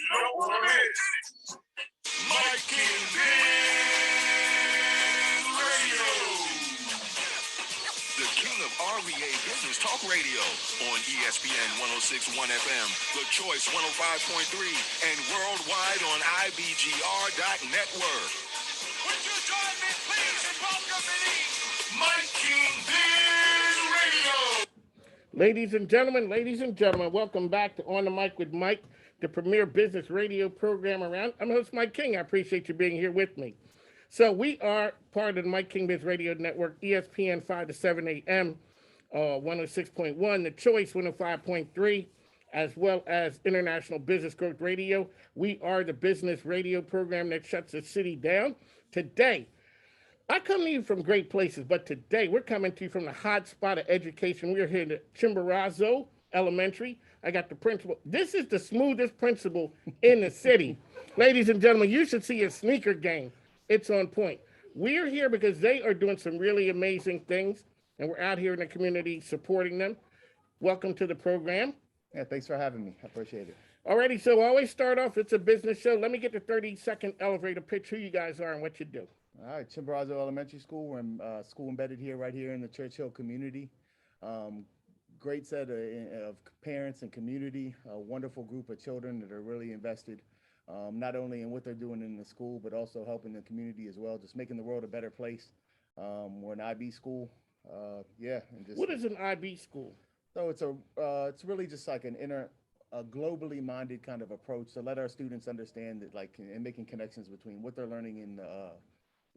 don't want to miss Mike and Biz Radio. The king of RVA Business Talk Radio on ESPN 106.1 FM, The Choice 105.3, and worldwide on IBGR.network. Would you join me, please, in welcoming Mike and Biz Radio? Ladies and gentlemen, welcome back to On the Mic with Mike, the premier business radio program around. I'm host Mike King. I appreciate you being here with me. So we are part of the Mike King Biz Radio Network, ESPN 5 to 7 a.m., 106.1, The Choice 105.3, as well as International Business Growth Radio. We are the business radio program that shuts the city down. Today, I come to you from great places, but today we're coming to you from the hot spot of education. We're here at Chimborazo Elementary. I got the principal. This is the smoothest principal in the city. Ladies and gentlemen, you should see his sneaker game. It's on point. We're here because they are doing some really amazing things, and we're out here in the community supporting them. Welcome to the program. Yeah, thanks for having me. I appreciate it. Alrighty, so I always start off, it's a business show. Let me get the 30-second elevator pitch, who you guys are and what you do. All right, Chimborazo Elementary School. We're in, school embedded here, right here in the Churchill community. Great set of parents and community, a wonderful group of children that are really invested, not only in what they're doing in the school, but also helping the community as well, just making the world a better place. We're an IB school, yeah. And just, what is an IB school? So it's really just like a globally minded kind of approach to let our students understand that, like, and making connections between what they're learning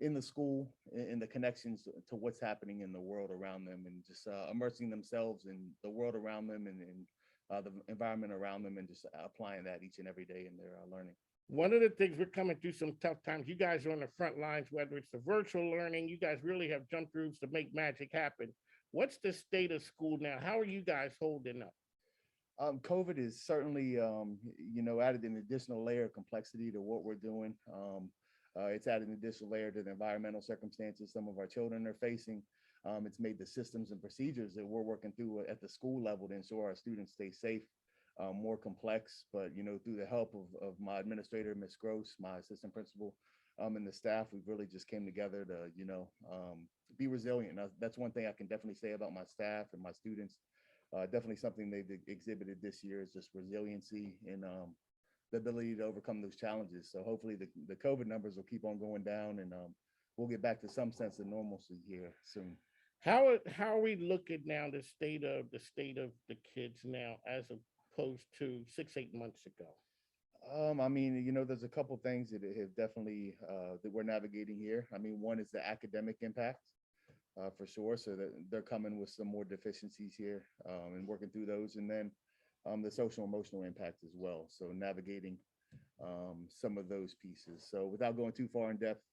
in the school, in the connections to what's happening in the world around them, and just immersing themselves in the world around them and the environment around them, and just applying that each and every day in their learning. One of the things, we're coming through some tough times. You guys are on the front lines, whether it's the virtual learning, you guys really have jumped through to make magic happen. What's the state of school now? How are you guys holding up? COVID is certainly, added an additional layer of complexity to what we're doing. It's added an additional layer to the environmental circumstances some of our children are facing. It's made the systems and procedures that we're working through at the school level to ensure our students stay safe more complex. But, through the help of my administrator, Ms. Gross, my assistant principal, and the staff, we've really just came together to, be resilient. Now, that's one thing I can definitely say about my staff and my students. Definitely something they've exhibited this year is just resiliency and the ability to overcome those challenges. So hopefully the COVID numbers will keep on going down, and we'll get back to some sense of normalcy here soon. How are we looking now, the state of the kids now as opposed to 6-8 months ago? There's a couple things that have definitely that we're navigating here. One is the academic impact, for sure. So that they're coming with some more deficiencies here, and working through those, and then the social emotional impact as well. So navigating some of those pieces. So without going too far in depth,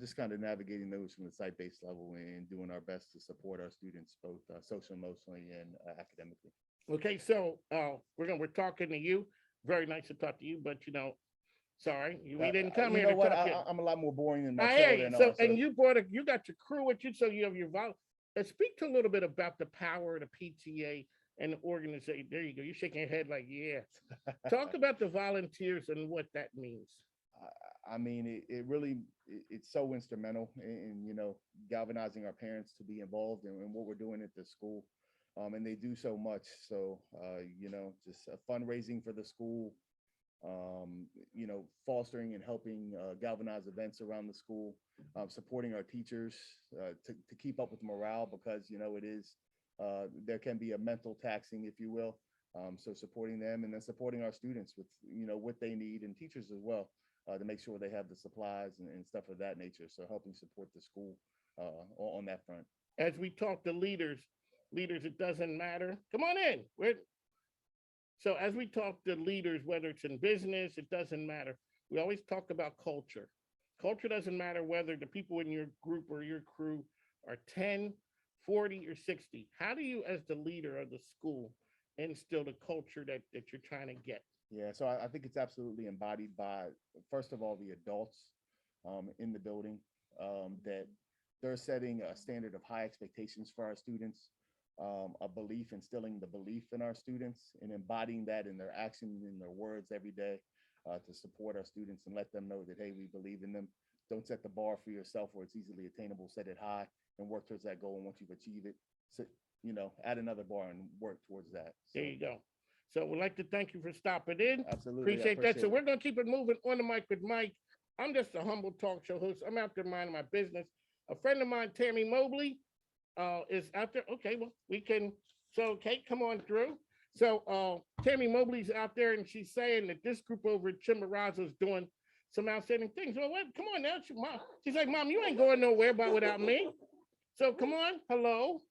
just kind of navigating those from the site-based level and doing our best to support our students, both social emotionally and academically. Okay, so we're talking to you. Very nice to talk to you, but sorry, we didn't come here to talk to you. I'm a lot more boring than my children. So, and you got your crew with you, so you have your speak to a little bit about the power of the PTA and the organization. There you go. You're shaking your head like, yeah. Talk about the volunteers and what that means. It's so instrumental in galvanizing our parents to be involved in what we're doing at the school. And they do so much. So, just fundraising for the school, fostering and helping galvanize events around the school, supporting our teachers to keep up with morale, because, it is, there can be a mental taxing, if you will. So supporting them, and then supporting our students with, what they need, and teachers as well, to make sure they have the supplies and stuff of that nature. So helping support the school on that front. As we talk to leaders, it doesn't matter. Come on in. So as we talk to leaders, whether it's in business, it doesn't matter. We always talk about culture. Culture doesn't matter whether the people in your group or your crew are 10, 40, or 60. How do you, as the leader of the school, instill the culture that you're trying to get? Yeah, so I think it's absolutely embodied by, first of all, the adults in the building, that they're setting a standard of high expectations for our students. A belief, instilling the belief in our students and embodying that in their actions, in their words every day. to support our students and let them know that, hey, we believe in them. Don't set the bar for yourself where it's easily attainable, set it high and work towards that goal. And once you've achieved it, so, add another bar and work towards that. So, There you go. So we'd like to thank you for stopping in. absolutely. Appreciate that. So we're going to keep it moving on the mic with Mike. I'm just a humble talk show host. I'm out there minding my business. A friend of mine, Tammy Mobley, is out there. Okay, well, we can. So, Kate, come on through. So, Tammy Mobley's out there, and she's saying that this group over at Chimborazo is doing some outstanding things. Well, wait, come on now. She's like, Mom, you ain't going nowhere without me. So, come on. Hello.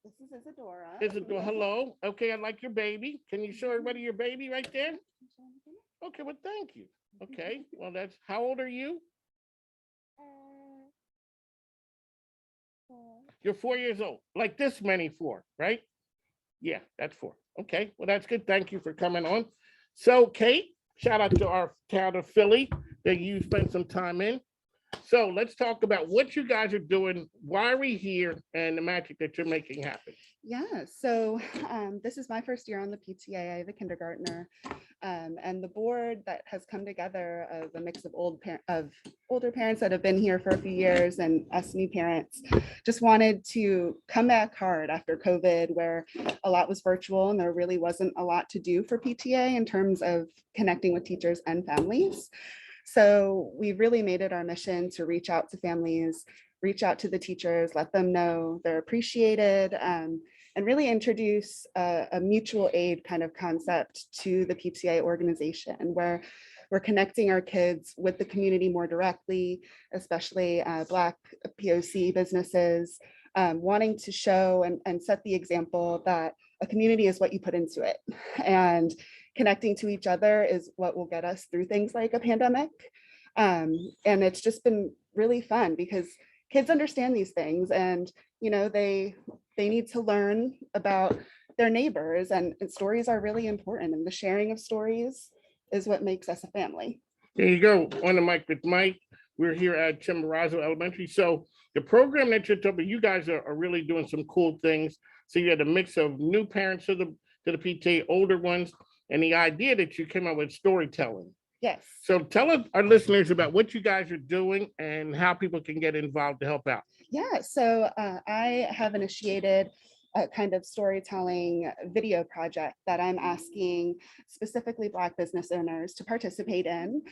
This is Isadora. Isadora, hello. Okay, I like your baby. Can you show everybody your baby right there? Okay, well, thank you. Okay, well, how old are you? 4. You're 4 years old, like this many 4, right? Yeah, that's 4. Okay, well, that's good. Thank you for coming on. So, Kate, shout out to our town of Philly that you spent some time in. So let's talk about what you guys are doing, why are we here, and the magic that you're making happen. Yeah, so this is my first year on the PTA. I have a kindergartner, and the board that has come together of a mix of older parents that have been here for a few years and us new parents just wanted to come back hard after COVID, where a lot was virtual and there really wasn't a lot to do for PTA in terms of connecting with teachers and families. So we really made it our mission to reach out to families, reach out to the teachers, let them know they're appreciated, and really introduce a mutual aid kind of concept to the PTA organization, where we're connecting our kids with the community more directly, especially Black POC businesses, wanting to show and set the example that a community is what you put into it. And connecting to each other is what will get us through things like a pandemic. And it's just been really fun because kids understand these things, and they need to learn about their neighbors, and stories are really important, and the sharing of stories is what makes us a family. There you go, on the mic with Mike. We're here at Chimborazo Elementary. So the program that you're talking about, you guys are really doing some cool things. So you had a mix of new parents to the PTA, older ones, and the idea that you came up with storytelling. Yes. So tell our listeners about what you guys are doing and how people can get involved to help out. Yeah, so I have initiated a kind of storytelling video project that I'm asking specifically Black business owners to participate in,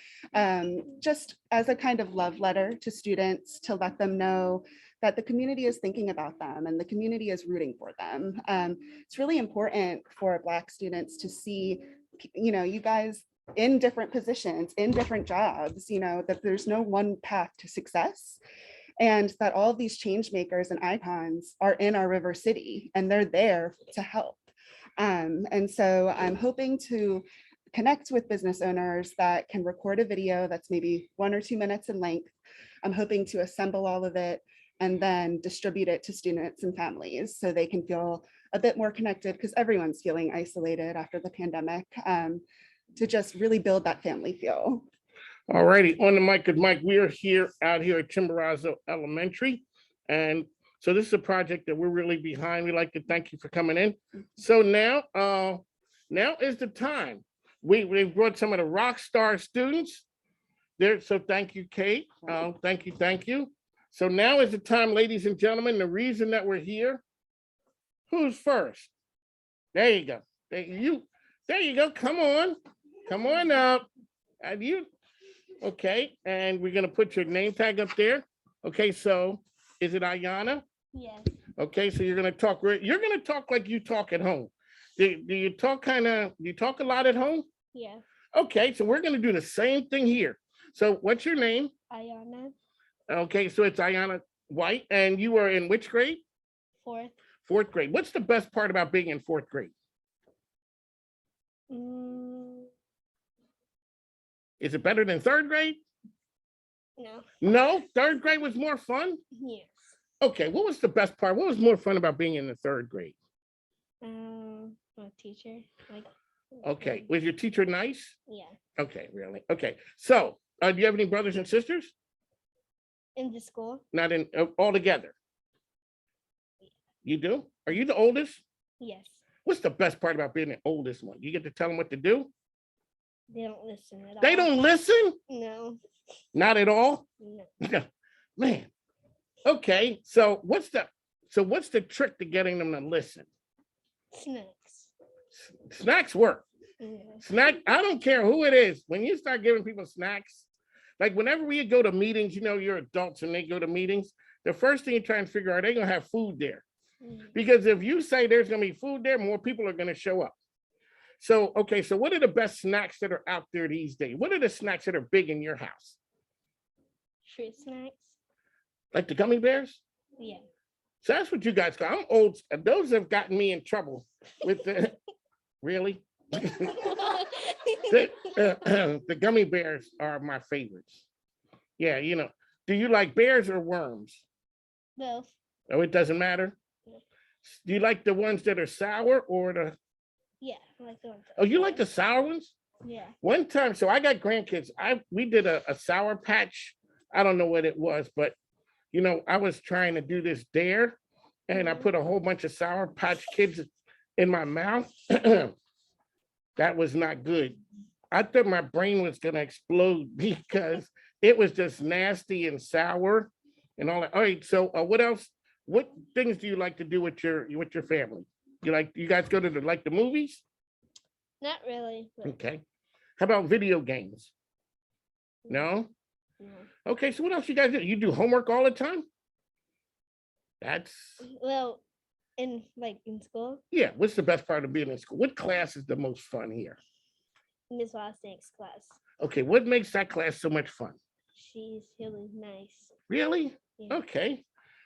just as a kind of love letter to students to let them know that the community is thinking about them and the community is rooting for them. It's really important for Black students to see, you guys in different positions, in different jobs, that there's no one path to success. And that all of these change makers and icons are in our river city and they're there to help. And so I'm hoping to connect with business owners that can record a video that's maybe 1 or 2 minutes in length. I'm hoping to assemble all of it and then distribute it to students and families so they can feel a bit more connected, because everyone's feeling isolated after the pandemic, to just really build that family feel. All righty, on the mic with Mike. We are out here at Chimborazo Elementary. And so this is a project that we're really behind. We'd like to thank you for coming in. So now is the time. We brought some of the rock star students there. So thank you, Kate. Thank you. So now is the time, ladies and gentlemen, the reason that we're here. Who's first? There you go. There you go. Come on up. Okay, and we're gonna put your name tag up there. Okay, so is it Ayana? Yes. Okay, so you're gonna talk like you talk at home. Do you talk a lot at home? Yes. Okay, so we're gonna do the same thing here. So what's your name? Ayana. Okay, so it's Ayana White, and you are in which grade? 4th. 4th grade. What's the best part about being in 4th grade? Is it better than 3rd grade? No. No, 3rd grade was more fun? Yes. Okay, what was the best part? What was more fun about being in the 3rd grade? My teacher. Okay, was your teacher nice? Yeah. Okay, really? Okay, so do you have any brothers and sisters? In the school? Not in, all together? You do? Are you the oldest? Yes. What's the best part about being the oldest one? You get to tell them what to do? They don't listen at all. They don't listen? No. Not at all? No. Man. Okay, so what's the trick to getting them to listen? Snacks. Snacks work. Yeah. I don't care who it is. When you start giving people snacks, like whenever we go to meetings, you're adults and they go to meetings, the first thing you try and figure out, are they gonna have food there? Because if you say there's gonna be food there, more people are gonna show up. So, okay, so what are the best snacks that are out there these days? What are the snacks that are big in your house? Fruit snacks. Like the gummy bears? Yeah. So that's what you guys got. I'm old. Those have gotten me in trouble with the, really? The gummy bears are my favorites. Yeah, do you like bears or worms? Both. Oh, it doesn't matter? No. Do you like the ones that are sour or the, Yeah, I like the ones. oh, you like the sour ones? Yeah. One time, so I got grandkids. We did a sour patch. I don't know what it was, but I was trying to do this dare, and I put a whole bunch of Sour Patch Kids in my mouth. That was not good. I thought my brain was gonna explode because it was just nasty and sour and all that. All right, so what else? What things do you like to do with your family? You guys go to the movies? Not really. But Okay. How about video games? No? no. Okay, so what else you guys do? You do homework all the time? That's, Well, in school, yeah, what's the best part of being in school? What class is the most fun here? Miss Wastink's class. Okay, what makes that class so much fun? She's really nice. Really? Yeah. Okay.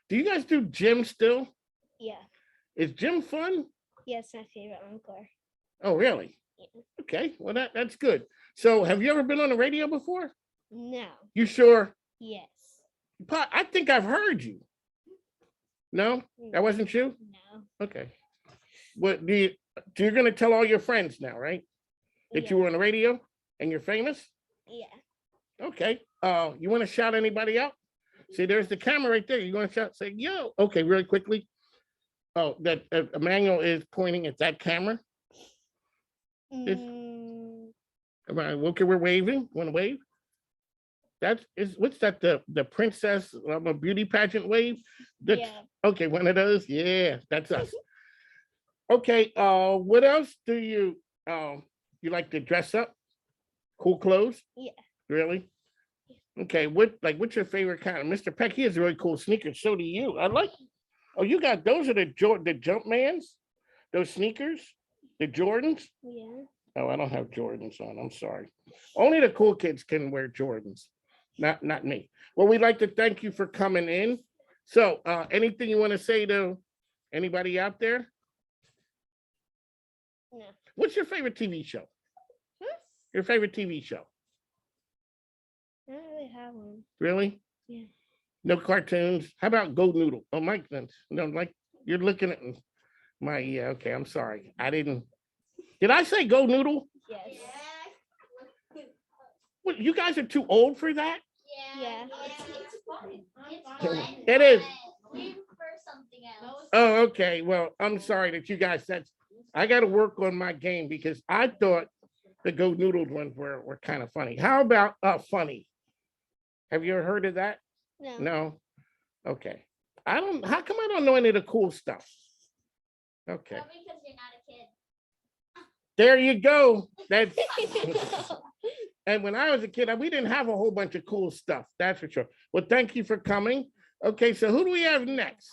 Do you guys do gym still? Yeah. Is gym fun? Yeah, it's my favorite encore. Oh, really? Yeah. Okay, well, that's good. So have you ever been on the radio before? No. You sure? Yes. I think I've heard you. No? That wasn't you? No. Okay. What you're gonna tell all your friends now, right? That Yeah. you were on the radio and you're famous? Yeah. Okay. You want to shout anybody out? See, there's the camera right there. You want to shout, say, yo. Okay, really quickly. Oh, that Emmanuel is pointing at that camera. Right, okay, we're waving. Want to wave? What's that? The princess a beauty pageant wave? Yeah. Okay, one of those. Yeah, that's us. Okay. What else do you like to dress up? Cool clothes? Yeah. Really? Okay. What's your favorite kind of Mr. Peck? He has really cool sneakers. So do you. Oh, you got those are the Jumpmans? Those sneakers? The Jordans? Yeah. Oh, I don't have Jordans on. I'm sorry. Only the cool kids can wear Jordans, not me. Well, we'd like to thank you for coming in. So, anything you want to say to anybody out there? No. What's your favorite TV show? Your favorite TV show? I don't really have one. Really? Yeah. No cartoons? How about Go Noodle? Oh, Mike, no, like you're looking at my, yeah, okay, I'm sorry. Did I say Go Noodle? Yes. What, you guys are too old for that? Yeah. It is. We prefer something else. Oh, okay. Well, I'm sorry that you guys I got to work on my game because I thought the Go Noodle ones were kind of funny. How about Funny? Have you ever heard of that? No. No. Okay. How come I don't know any of the cool stuff? Okay. Probably because you're not a kid. There you go. That's and when I was a kid, we didn't have a whole bunch of cool stuff. That's for sure. Well, thank you for coming. Okay, so who do we have next?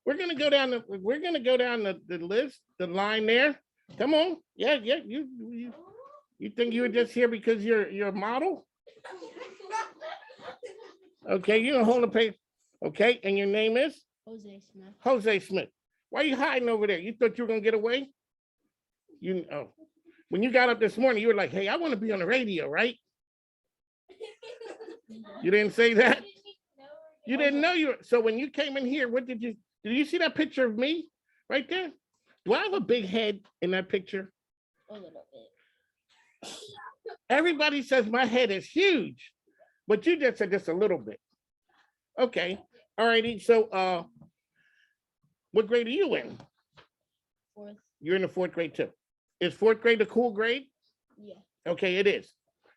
We're gonna go down the list, the line there. Come on. Yeah. You think you were just here because you're a model? Okay, you're gonna hold the paper. Okay, and your name is? Jose Smith. Jose Smith. Why are you hiding over there? You thought you were gonna get away? When you got up this morning, you were like, hey, I want to be on the radio, right? You didn't say that? You didn't know you were. So when you came in here, did you see that picture of me right there? Do I have a big head in that picture? A little bit. Everybody says my head is huge, but you just said just a little bit. Okay. All righty. So what grade are you in? Fourth. You're in the fourth grade too. Is fourth grade the cool grade? Yeah. Okay, it is.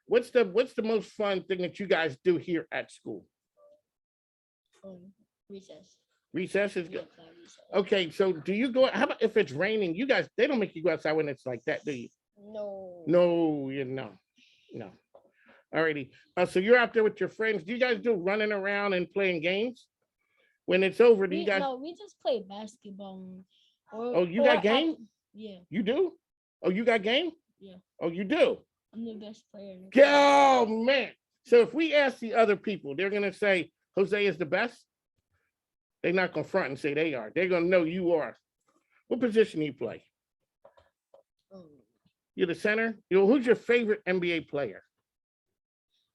What's the most fun thing that you guys do here at school? Recess. Recess is Yeah, good. recess. Okay, so do you go? How about if it's raining? You guys, they don't make you go outside when it's like that, do you? No. No, no. Alrighty. So you're out there with your friends. Do you guys do running around and playing games? When it's over, do you guys? No, we just play basketball. Oh, you got game? Yeah, You do? Oh, you got game? yeah. Oh, you do? I'm the best player in the class. Oh man. So if we ask the other people, they're gonna say Jose is the best. They're not gonna front and say they are. They're gonna know you are. What position do you play? Um, You're the center. Who's your favorite NBA player?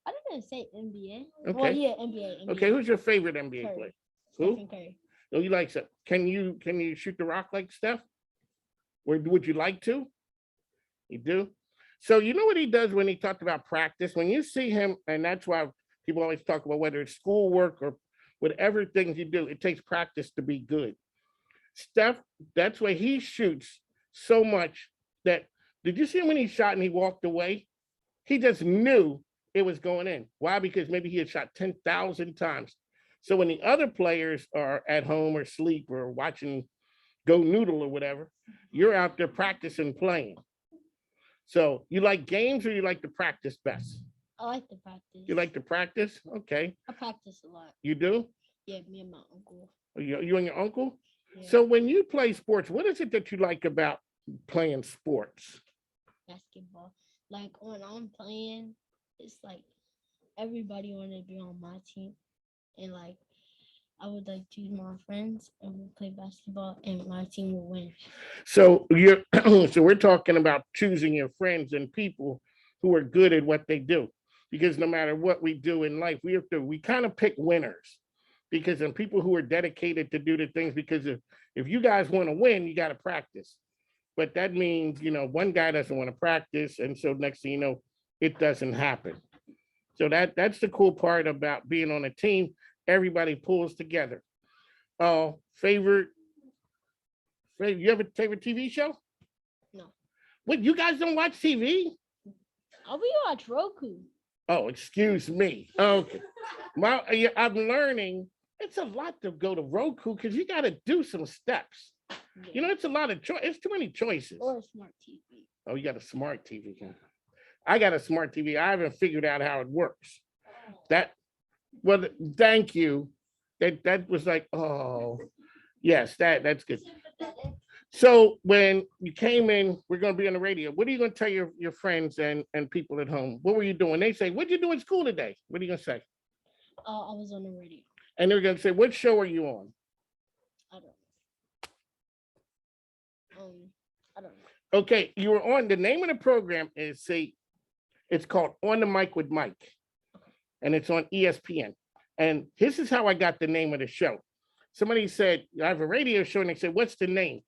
I didn't say NBA. Okay. Well, yeah, NBA. Okay, who's your favorite NBA Curry. player? Who? Stephen Curry. Oh, you like Steph? Can you shoot the rock like Steph? Or would you like to? You do? So you know what he does when he talked about practice? When you see him, and that's why people always talk about whether it's schoolwork or whatever things you do, it takes practice to be good. Steph, that's why he shoots so much that, did you see him when he shot and he walked away? He just knew it was going in. Why? Because maybe he had shot 10,000 times. So when the other players are at home or sleep or watching Go Noodle or whatever, you're out there practicing playing. So you like games or you like to practice best? I like to practice. You like to practice? Okay. I practice a lot. You do? Yeah, me and my uncle. You and your uncle? Yeah. So when you play sports, what is it that you like about playing sports? Basketball. Like when I'm playing, it's like everybody want to be on my team, and like I would like choose my friends and we play basketball, and my team will win. So you're so we're talking about choosing your friends and people who are good at what they do. Because no matter what we do in life, we kind of pick winners. Because then people who are dedicated to do the things, because if you guys want to win, you got to practice. But that means, one guy doesn't want to practice. And so next thing you know, it doesn't happen. So that's the cool part about being on a team. Everybody pulls together. Favorite, you have a favorite TV show? No. What, you guys don't watch TV? We watch Roku. Oh, excuse me. Okay. I'm learning it's a lot to go to Roku because you got to do some steps. Yeah. It's a lot of choice. It's too many choices. Or a smart TV. Oh, you got a smart TV. I got a smart TV. I haven't figured out how it works. Well, thank you. That was like, oh, yes, that's good. So when you came in, we're going to be on the radio. What are you going to tell your friends and people at home? What were you doing? They say, what'd you do in school today? What are you going to say? I was on the radio. And they're going to say, what show are you on? I don't know. I don't know. Okay, you were on, the name of the program is, it's called On the Mic with Mike. And it's on ESPN. And this is how I got the name of the show. Somebody said, I have a radio show, and they said, what's the name?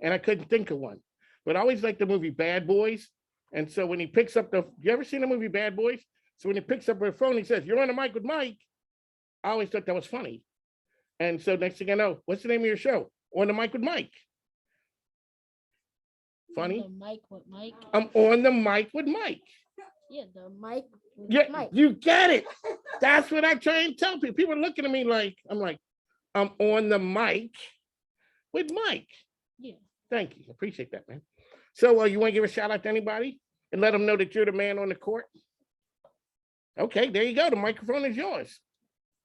And I couldn't think of one. But I always liked the movie Bad Boys. And so when he picks up you ever seen the movie Bad Boys? So when he picks up her phone, he says, you're on the mic with Mike. I always thought that was funny. And so next thing I know, what's the name of your show? On the Mic with Mike. Funny? The mic with Mike. I'm on the mic with Mike. Yeah, the mic with Yeah, Mike. you get it. That's what I try and tell people. People are looking at me like, I'm on the mic with Mike. Yeah. Thank you. Appreciate that, man. So you want to give a shout out to anybody and let them know that you're the man on the court? Okay, there you go. The microphone is yours.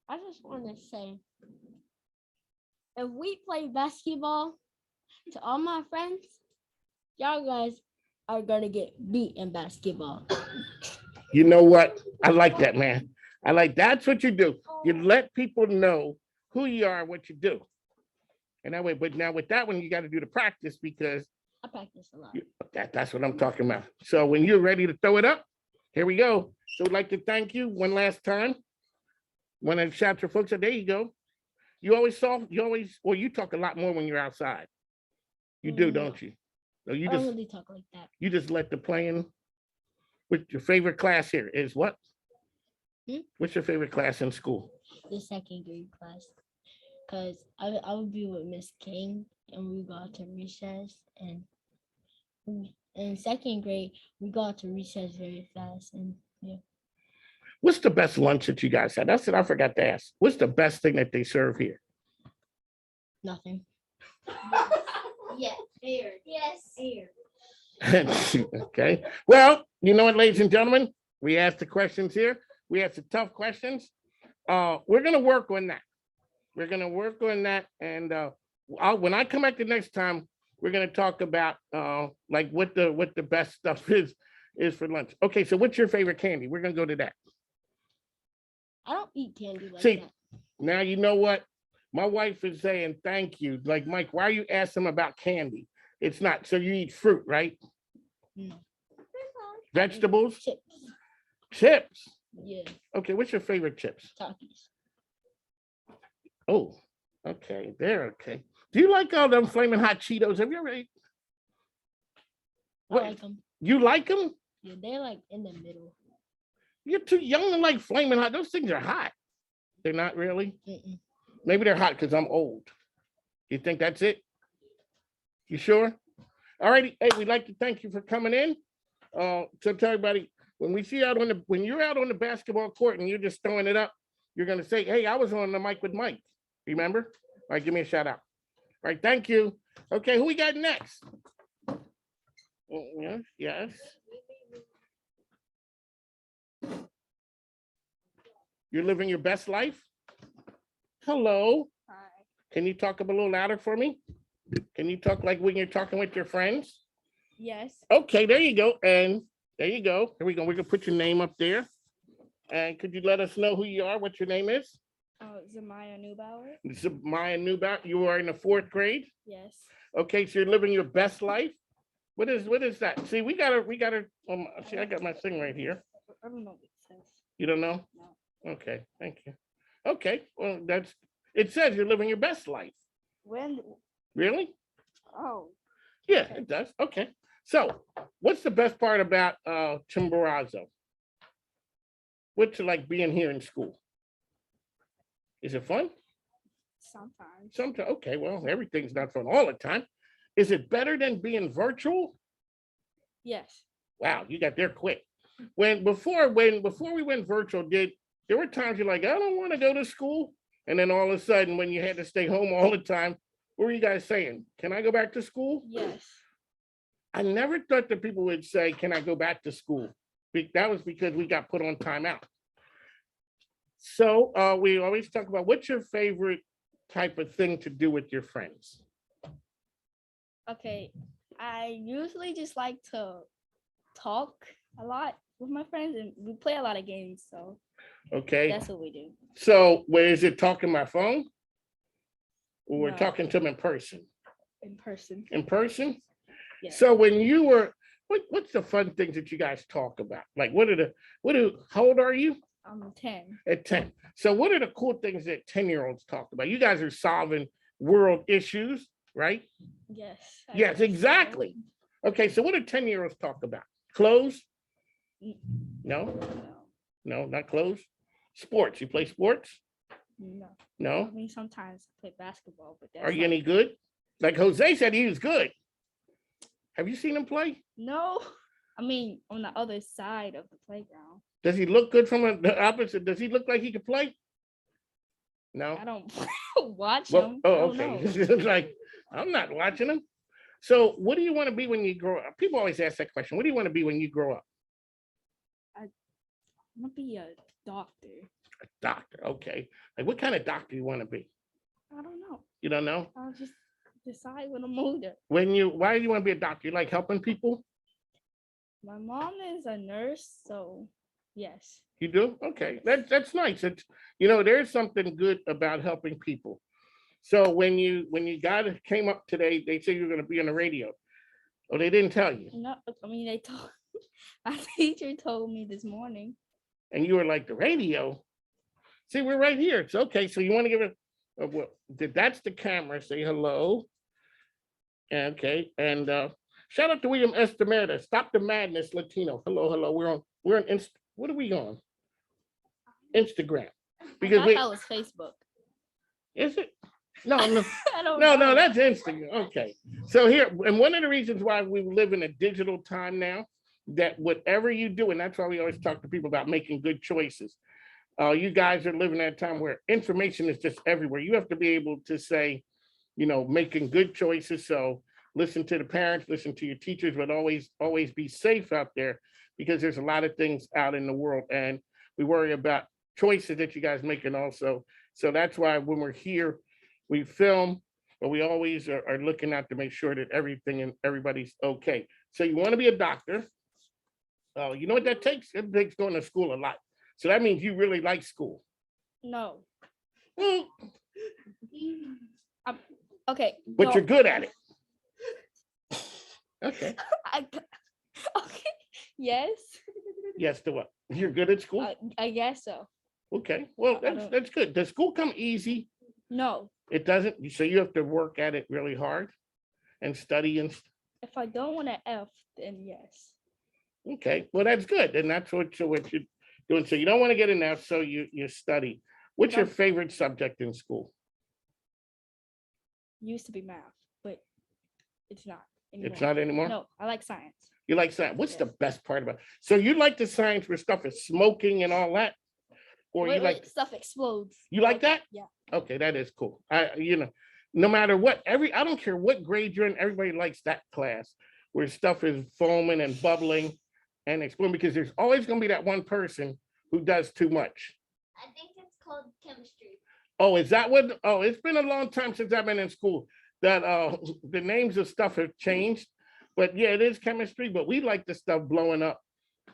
I just want to say, if we play basketball, to all my friends, y'all guys are going to get beat in basketball. You know what? I like that, man. That's what you do. You let people know who you are, what you do. And that way, but now with that one, you got to do the practice because I practice a lot. that's what I'm talking about. So when you're ready to throw it up, here we go. So I'd like to thank you one last time. One of the chapter folks, there you go. You talk a lot more when you're outside. You do, don't you? No, I don't really talk like that. You just let the playing. With your favorite class here is what? What's your favorite class in school? The second grade class. Because I would be with Miss King and we would go out to recess and in second grade, we got to recess very fast, and yeah. What's the best lunch that you guys had? That's what I forgot to ask. What's the best thing that they serve here? Nothing. Yes. Air. Yes. Air. Okay. Well, you know what, ladies and gentlemen, we asked the questions here. We asked the tough questions. We're gonna work on that. We're gonna work on that, and when I come back the next time, we're gonna talk about like what the best stuff is for lunch. Okay, so what's your favorite candy? We're gonna go to that. I don't eat candy like See, that. now you know what? My wife is saying thank you. Like, Mike, why are you asking about candy? It's not. So you eat fruit, right? No. Vegetables, Chips. chips. Yeah. Okay, what's your favorite chips? Takis. Oh, okay, they're okay. Do you like all them flaming hot Cheetos? Have you ever ate? I What, like them. you like them? Yeah, they're like in the middle. You're too young to like flaming hot. Those things are hot. They're not really. Mm-mm. Maybe they're hot because I'm old. You think that's it? You sure? All righty. Hey, we'd like to thank you for coming in. So tell everybody, when you're out on the basketball court and you're just throwing it up, you're gonna say, hey, I was on the mic with Mike. Remember? All right, give me a shout out. All right, thank you. Okay, who we got next? Oh, yes, yes. You're living your best life? Hello. Hi. Can you talk up a little louder for me? Can you talk like when you're talking with your friends? Yes. Okay, there you go. And there you go. Here we go. We're gonna put your name up there. And could you let us know who you are, what your name is? Oh, Zamaya Neubauer. This is Maya Newbout. You are in the 4th grade. Yes. Okay, so you're living your best life. What is that? See, we gotta, see, I got my thing right here. I don't know what it says. You don't know? No. Okay, thank you. Okay, well, it says you're living your best life. When? Really? Oh. Yeah, Okay. it does. Okay. So what's the best part about Chimborazo? What's it like being here in school? Is it fun? Sometimes. Sometimes. Okay, well, everything's not fun all the time. Is it better than being virtual? Yes. Wow, you got there quick. Before we went virtual, there were times you're like, I don't want to go to school. And then all of a sudden, when you had to stay home all the time, what were you guys saying? Can I go back to school? Yes. I never thought that people would say, can I go back to school? That was because we got put on timeout. So we always talk about what's your favorite type of thing to do with your friends? Okay, I usually just like to talk a lot with my friends, and we play a lot of games, so Okay. that's what we do. So where is it talking my phone? Or we're No. talking to them in person? In person. In person? Yeah. So when you were, what's the fun things that you guys talk about? Like how old are you? I'm 10. At 10. So what are the cool things that 10-year-olds talk about? You guys are solving world issues, right? Yes. I Yes, guess so. exactly. Okay, so what do 10-year-olds talk about? Clothes? No, No. no, not clothes. Sports. You play sports? No. No. I mean, sometimes I play basketball, but that's Are you like- any good? Like Jose said he was good. Have you seen him play? No. I mean, on the other side of the playground. Does he look good from the opposite? Does he look like he could play? No. I don't watch Well, them. oh, I don't okay. know. It's like, I'm not watching him. So what do you want to be when you grow up? People always ask that question. What do you want to be when you grow up? I'm gonna be a doctor. A doctor. Okay. Like what kind of doctor you want to be? I don't know. You don't know? I'll just decide when I'm older. Why do you want to be a doctor? You like helping people? My mom is a nurse, so yes. You do? Okay. That's nice. There's something good about helping people. So when you came up today, they said you were going to be on the radio. Oh, they didn't tell you. No, I mean they told my teacher told me this morning. And you were like, the radio? See, we're right here. It's okay. So you want to give it, that's the camera. Say hello. Okay. And shout out to William Estameda. Stop the Madness Latino. Hello. We're on what are we on? Instagram. I Because thought that was Facebook. is it? No, no, I don't no, know. that's Instagram. Okay. So here, and one of the reasons why we live in a digital time now, that whatever you do, and that's why we always talk to people about making good choices. You guys are living at a time where information is just everywhere. You have to be able to say, making good choices. So listen to the parents, listen to your teachers, but always be safe out there because there's a lot of things out in the world and we worry about choices that you guys making also. So that's why when we're here, we film, but we always are looking out to make sure that everything and everybody's okay. So you want to be a doctor. You know what that takes? It takes going to school a lot. So that means you really like school. No. Mm, Okay. but no. you're good at it. Okay. Okay. Yes. Yes to what? You're good at school? I guess so. Okay. Well, I don't- that's good. Does school come easy? No. It doesn't. So you have to work at it really hard and study and If I don't want an F, then yes. okay. Well, that's good. And that's what you're doing. So you don't want to get an F, so you study. What's your No. favorite subject in school? Used to be math, but it's not anymore. It's not anymore? No, I like science. You like science? What's the Yes. best part about it? So you like the science where stuff is smoking and all that? Or you like stuff explodes. you like that? Yeah. Okay, that is cool. No matter what, I don't care what grade you're in, everybody likes that class where stuff is foaming and bubbling and exploding because there's always gonna be that one person who does too much. I think it's called chemistry. Oh, is that what? Oh, it's been a long time since I've been in school. That the names of stuff have changed, but yeah, it is chemistry. But we like the stuff blowing up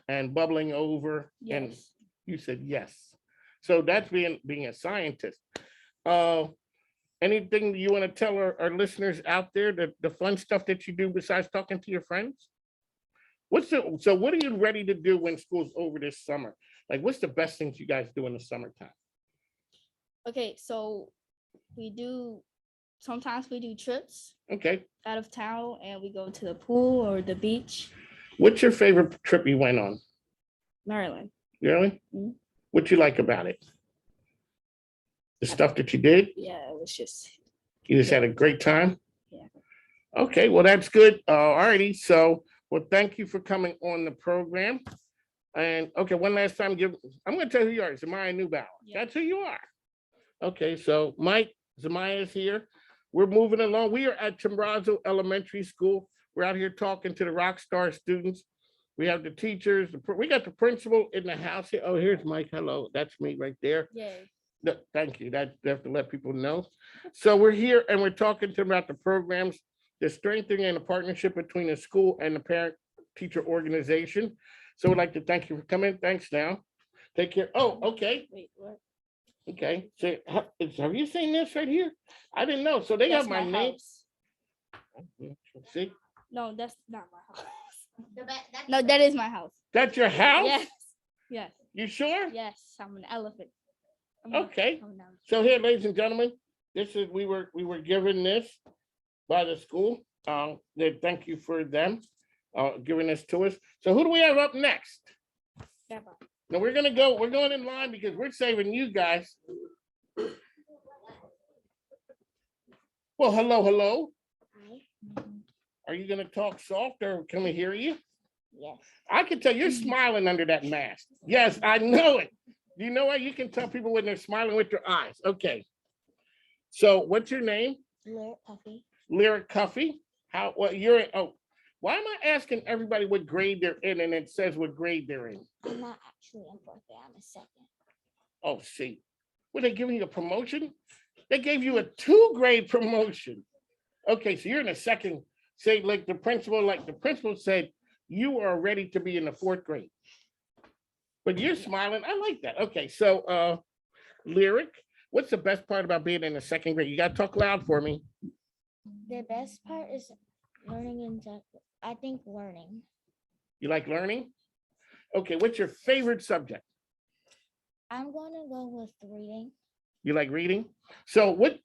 and bubbling over. And Yes. you said yes, so that's being a scientist. Anything you want to tell our listeners out there the fun stuff that you do besides talking to your friends? So what are you ready to do when school's over this summer? Like, what's the best things you guys do in the summertime? Okay, so sometimes we do trips Okay. out of town and we go to the pool or the beach. What's your favorite trip you went on? Maryland. Really? Mhm. What you like about it? The stuff that you did? Yeah, it was just You just had a great time? Yeah. Okay, well, that's good. All righty. So, well, thank you for coming on the program. And okay, one last time, I'm going to tell you who you are. Zemaya Newbower. Yeah. That's who you are. Okay, so Mike, Zemaya is here. We're moving along. We are at Chimborazo Elementary School. We're out here talking to the Rockstar students. We have the teachers. We got the principal in the house here. Oh, here's Mike. Hello. That's me right there. yay. No, thank you. That you have to let people know. So we're here and we're talking to them about the programs, the strengthening and the partnership between the school and the parent teacher organization. So we'd like to thank you for coming. Thanks now. Take care. Oh, okay. Wait, what? Okay. So have you seen this right here? I didn't know. So they That's have my name. house. See, No, that's not my house. That's No, that is my house. that's your house? Yes. Yes. You sure? Yes. I'm an elephant. Okay. I'm an elephant. So here, ladies and gentlemen, this is we were given this by the school. They thank you for them giving this to us. So who do we have up next? Peppa. Now we're going in line because we're saving you guys. Well, hello. Are you gonna talk soft or can we hear you? Yes. I can tell you're smiling under that mask. Yes, I know it. You know what? You can tell people when they're smiling with their eyes. Okay. So what's your name? Lyric Puffy. Lyric Cuffy. What you're in? Oh, why am I asking everybody what grade they're in and it says what grade they're in? I'm not actually in fourth grade. I'm a second. Oh, see. Were they giving you a promotion? They gave you a 2-grade promotion. Okay, so you're in a second. Say like the principal said, you are ready to be in the 4th grade. But you're smiling. I like that. Okay, so Lyric, what's the best part about being in the 2nd grade? You gotta talk loud for me. The best part is learning I think learning. You like learning? Okay, what's your favorite subject? I'm gonna go with reading. You like reading? So what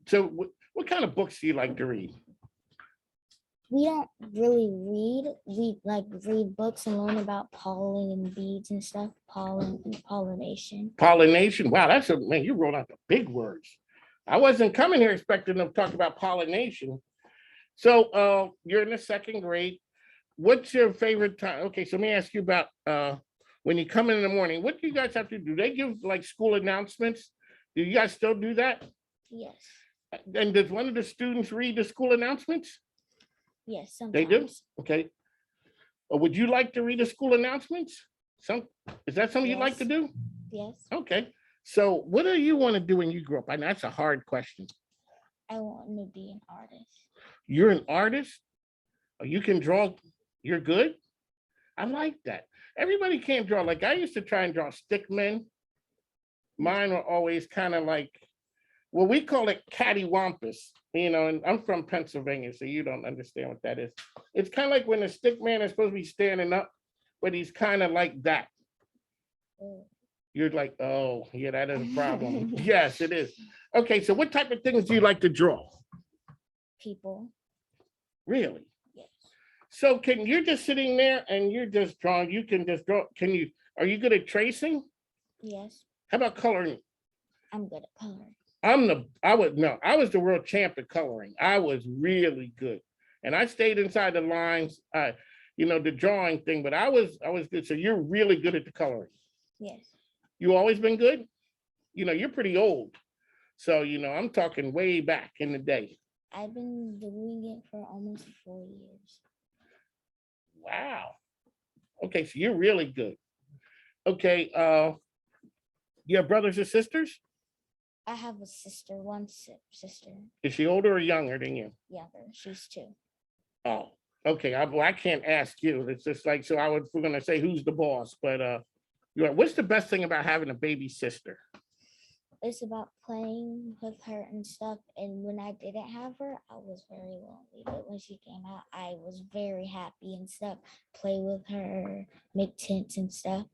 kind of books do you like to read? We don't really read. We like read books and learn about pollen and bees and stuff. Pollen and pollination. Pollination. Wow, man, you wrote out the big words. I wasn't coming here expecting them to talk about pollination. So you're in the second grade. What's your favorite time? Okay, so let me ask you about when you come in the morning, what do you guys have to do? They give like school announcements. Do you guys still do that? Yes. And does one of the students read the school announcements? Yes. They do? Sometimes. Okay. Or would you like to read the school announcements? Is that something you'd like to Yes. do? Yes. Okay. So what do you want to do when you grow up? I know that's a hard question. I want to be an artist. You're an artist? Or you can draw, you're good? I like that. Everybody can't draw. Like I used to try and draw stick men. Mine were always kind of like, well, we call it cattywampus, and I'm from Pennsylvania, so you don't understand what that is. It's kind of like when a stick man is supposed to be standing up, but he's kind of like that. Oh. You're like, oh, yeah, that is a problem. Yes, it is. Okay, so what type of things do you like to draw? People. Really? Yes. So you're just sitting there and you're just drawing, you can just draw, are you good at tracing? Yes. How about coloring? I'm good at coloring. I was the world champ at coloring. I was really good. And I stayed inside the lines, the drawing thing, but I was good. So you're really good at the coloring. Yes. You always been good? You're pretty old. So, I'm talking way back in the day. I've been doing it for almost 4 years. Wow. Okay, so you're really good. Okay, you have brothers or sisters? I have a sister, one sister, Is she older or younger than you? younger. She's 2. Oh, okay. I can't ask you. It's just like, so we're gonna say who's the boss, but what's the best thing about having a baby sister? It's about playing with her and stuff. And when I didn't have her, I was very lonely. But when she came out, I was very happy and stuff. Play with her, make tents and stuff.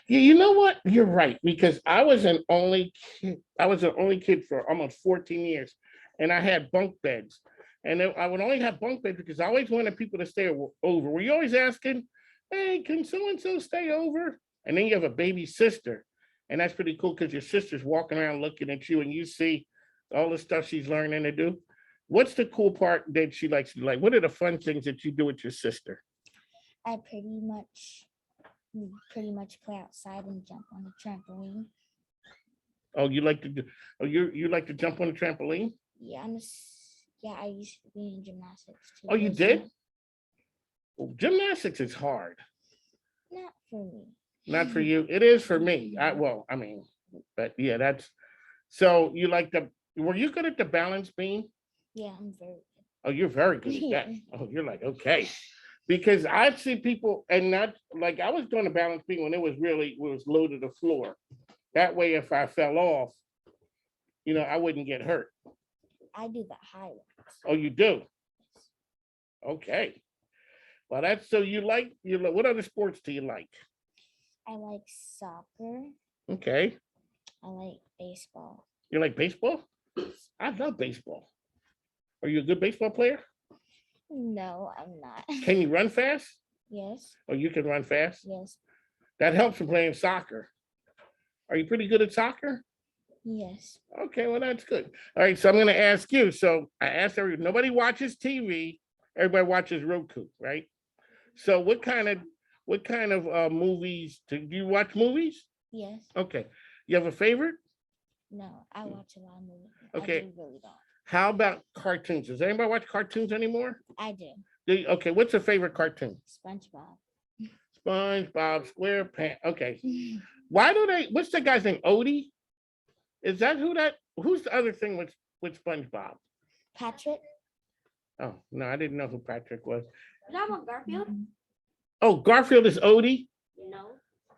Yeah, you know what? You're right, because I was an only kid for almost 14 years, and I had bunk beds. And I would only have bunk beds because I always wanted people to stay over. Were you always asking, hey, can so-and-so stay over? And then you have a baby sister. And that's pretty cool because your sister's walking around looking at you and you see all the stuff she's learning to do. What's the cool part that she likes to do? Like, what are the fun things that you do with your sister? I pretty much play outside and jump on the trampoline. Oh, you like to do, you like to jump on the trampoline? Yeah, I used to be in gymnastics too. Oh, you did? Well, gymnastics is hard. Not for me. Not for you. It is for me. But yeah, so you were you good at the balance beam? Yeah, I'm very good. Oh, you're very good at that. Oh, you're like, okay. Because I'd see people and not like I was doing the balance beam when it was low to the floor. That way, if I fell off, I wouldn't get hurt. I do the high ones. Oh, you do? Okay. Well, so what other sports do you like? I like soccer. Okay. I like baseball. You like baseball? I love baseball. Are you a good baseball player? No, I'm not. Can you run fast? Yes. Oh, you can run fast? Yes. That helps in playing soccer. Are you pretty good at soccer? Yes. Okay, well, that's good. All right, so I'm going to ask you. So I asked everybody, nobody watches TV. Everybody watches Roku, right? So what kind of movies, do you watch movies? Yes. Okay. You have a favorite? No, I watch a lot of movies. Okay. I do really don't. How about cartoons? Does anybody watch cartoons anymore? I do. Okay, what's your favorite cartoon? SpongeBob. SpongeBob SquarePants. Okay. What's the guy's name? Odie? Is that who's the other thing with SpongeBob? Patrick. Oh, no, I didn't know who Patrick was. Is that about Garfield? Oh, Garfield is Odie? No.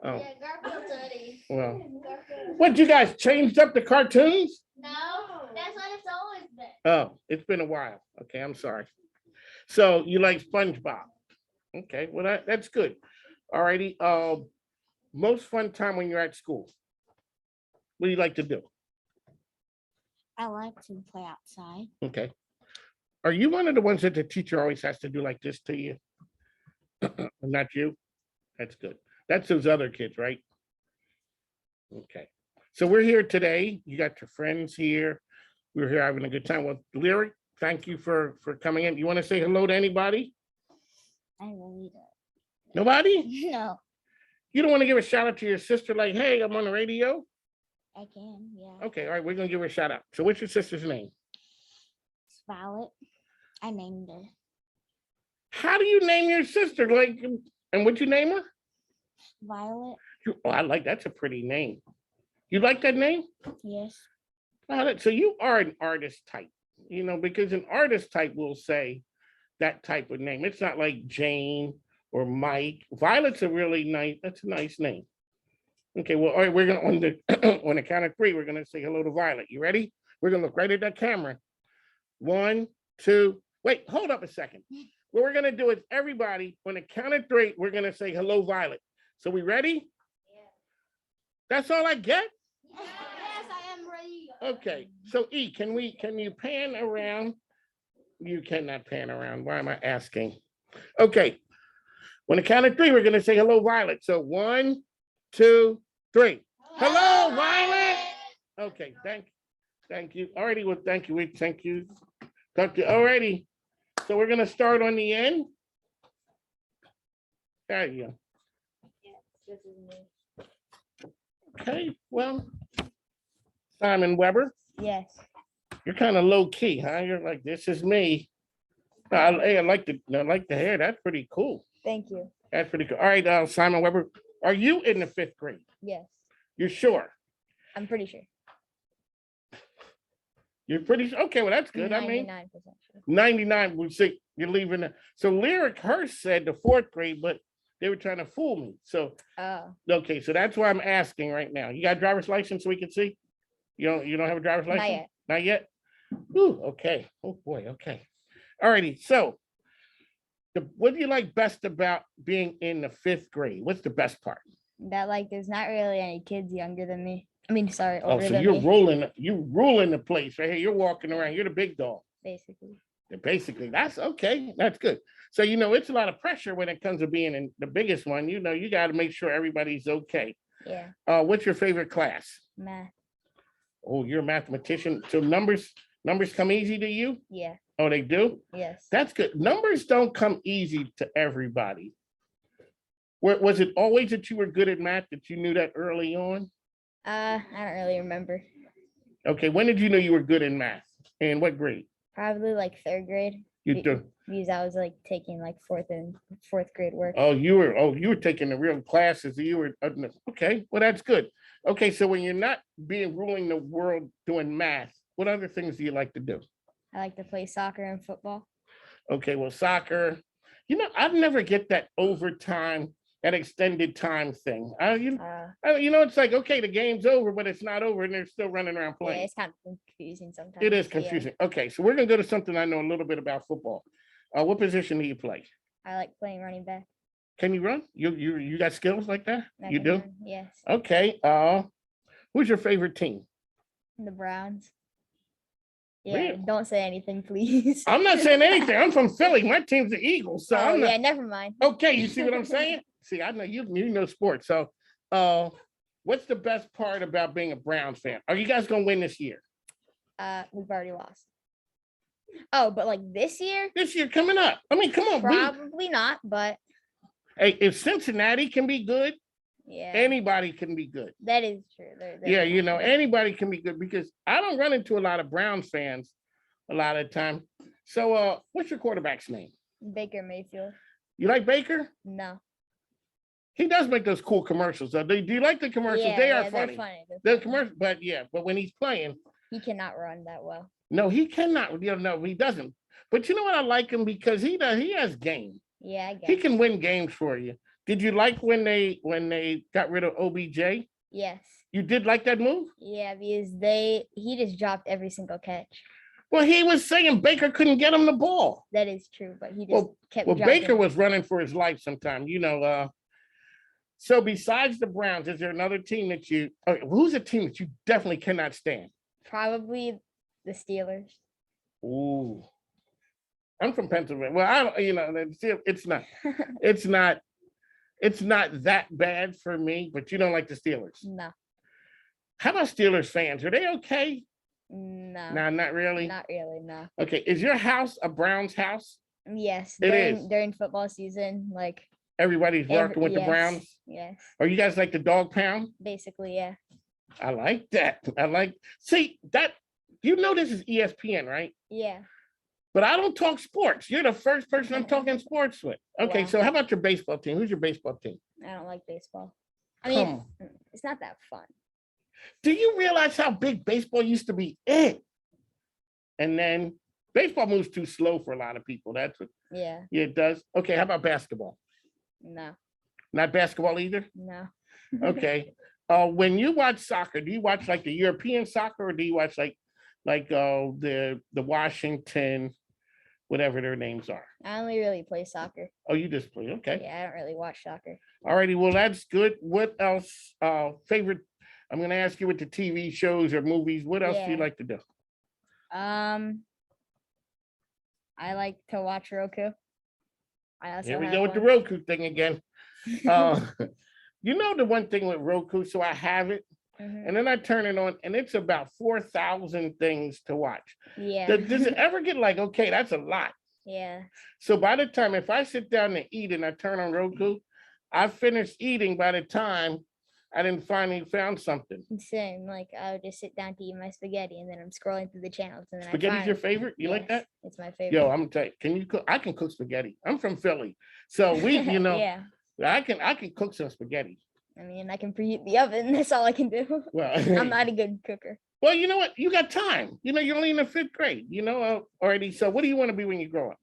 Oh, Yeah, Garfield's Eddie. well. What, you guys changed up the cartoons? No, that's what it's always been. Oh, it's been a while. Okay, I'm sorry. So you like SpongeBob? Okay, well, that's good. All righty. Most fun time when you're at school? What do you like to do? I like to play outside. Okay. Are you one of the ones that the teacher always has to do like this to you? Not you? That's good. That's those other kids, right? Okay. So we're here today. You got your friends here. We're here having a good time. Well, Lyric, thank you for coming in. You want to say hello to anybody? I really don't. Nobody? No, You don't want to give a shout out to your sister, like, hey, I'm on the radio? I can. Yeah. Okay, all right, we're gonna give her a shout out. So what's your sister's name? It's Violet. I named her How do you name your sister? Like, and what you name her? Violet. Oh, I like, that's a pretty name. You like that name? Yes. So you are an artist type, because an artist type will say that type of name. It's not like Jane or Mike. Violet's a really nice, that's a nice name. Okay, well, all right, we're gonna on the on the count of three, we're gonna say hello to Violet. You ready? We're gonna look right at that camera. 1, 2, wait, hold up a second. What we're gonna do is everybody, on the count of three, we're gonna say hello, Violet. So we ready? Yeah. That's all I get? Yes, I am ready. Okay, so E, can you pan around? You cannot pan around. Why am I asking? Okay. On the count of three, we're gonna say hello, Violet. So 1, 2, 3. Hello, Violet. Okay, thank you. Already, well, thank you. Thank you. Alrighty. So we're gonna start on the end. There you go. This is me. Okay, well, Simon Weber, Yes. you're kind of low key, huh? You're like, this is me. Hey, I like the hair. That's pretty cool. Thank you. That's pretty cool. All right, Simon Weber, are you in the 5th grade? Yes. You're sure? I'm pretty sure. You're pretty sure? Okay, well, that's good. I mean, 99% sure. 99 would say you're leaving. So Lyric Hurst said the 4th grade, but they were trying to fool me. So, Oh. okay, so that's why I'm asking right now. You got a driver's license so we can see? You don't have a driver's license? Not yet. Not yet? Ooh, okay. Oh boy, okay. All righty. So what do you like best about being in the 5th grade? What's the best part? That there's not really any kids younger than me. I mean, sorry, Oh, older so than you're me. ruling the place right here. You're walking around. You're the big dog. Basically. Basically, that's okay. That's good. So, it's a lot of pressure when it comes to being in the biggest one. You got to make sure everybody's okay. Yeah. What's your favorite class? Math. Oh, you're a mathematician. So numbers come easy to you? Yeah. Oh, they do? Yes. That's good. Numbers don't come easy to everybody. Was it always that you were good at math, that you knew that early on? I don't really remember. Okay, when did you know you were good in math? And what grade? Probably 3rd grade. You do. Because I was taking 4th grade work. Oh, you were taking the real classes. You were okay. Well, that's good. Okay, so when you're not ruling the world doing math, what other things do you like to do? I like to play soccer and football. Okay, well, soccer. I'd never get that overtime, that extended time thing. It's like, okay, the game's over, but it's not over, and they're still running around Yeah, playing. it's kind of confusing sometimes. It is Yeah. confusing. Okay, so we're gonna go to something I know a little bit about football. What position do you play? I like playing running back. Can you run? You got skills like that? I You can do? run, yes. Okay. Who's your favorite team? The Browns. Yeah, Really? don't say anything, please. I'm not saying anything. I'm from Philly. My team's the Eagles. So Oh, I'm not. yeah, never mind. Okay, you see what I'm saying? See, I know you know sports. So what's the best part about being a Browns fan? Are you guys gonna win this year? We've already lost. Oh, but this year? This year coming up. I mean, come on. Probably not, but Hey, if Cincinnati can be good, yeah, anybody can be good. that is true. They're Yeah, anybody can be good because I don't run into a lot of Browns fans a lot of the time. So what's your quarterback's name? Baker Mayfield. You like Baker? No. He does make those cool commercials. Do you like the commercials? Yeah, they are they're funny. funny. The commercial, but when he's playing, He cannot run that well. no, he cannot. No, he doesn't. But you know what? I like him because he has game. Yeah, I guess. He can win games for you. Did you like when they got rid of OBJ? Yes. You did like that move? Yeah, because he just dropped every single catch. Well, he was saying Baker couldn't get him the ball. That is true, but he just kept Well, dropping Baker it. was running for his life sometime, So besides the Browns, is there another team that who's a team that you definitely cannot stand? Probably the Steelers. Ooh. I'm from Pennsylvania. Well, I don't, it's not that bad for me, but you don't like the Steelers. No. How about Steelers fans? Are they okay? No, No, not really. not really. No. Okay, is your house a Browns house? Yes, It is. during football season, like Everybody's rocking with the yes, Browns. yes, Are you guys like the dog pound? basically, yeah. I like that. See that. You know this is ESPN, right? Yeah. But I don't talk sports. You're the first person I'm talking sports with. Okay, Wow. so how about your baseball team? Who's your baseball team? I don't like baseball. I mean, Come. it's not that fun. Do you realize how big baseball used to be? And then baseball moves too slow for a lot of people. That's what Yeah. it does. Okay, how about basketball? No. Not basketball either? No. Okay. When you watch soccer, do you watch like the European soccer or do you watch like the Washington, whatever their names are? I only really play soccer. Oh, you just play. Okay. Yeah, I don't really watch soccer. All righty. Well, that's good. What else? Favorite? I'm going to ask you with the TV shows or movies. What else do you Yeah. like to do? I like to watch Roku. I also Here we have go with the one. Roku thing again. You know the one thing with Roku, so I have it, Mhm. and then I turn it on, and it's about 4,000 things to watch. Yeah. Does it ever get like, okay, that's a lot? Yeah. So by the time, if I sit down and eat and I turn on Roku, I finish eating by the time I didn't finally found something. Same. Like I would just sit down to eat my spaghetti, and then I'm scrolling through the channels, and then Spaghetti's your favorite? You like that? It's my favorite. Yo, I'm gonna tell you, can you cook? I can cook spaghetti. I'm from Philly. So we, Yeah. I can cook some spaghetti. I mean, I can preheat the oven. That's all I can do. Well, I'm not a good cooker. well, you know what? You got time. You're only in the 5th grade, already. So what do you want to be when you grow up?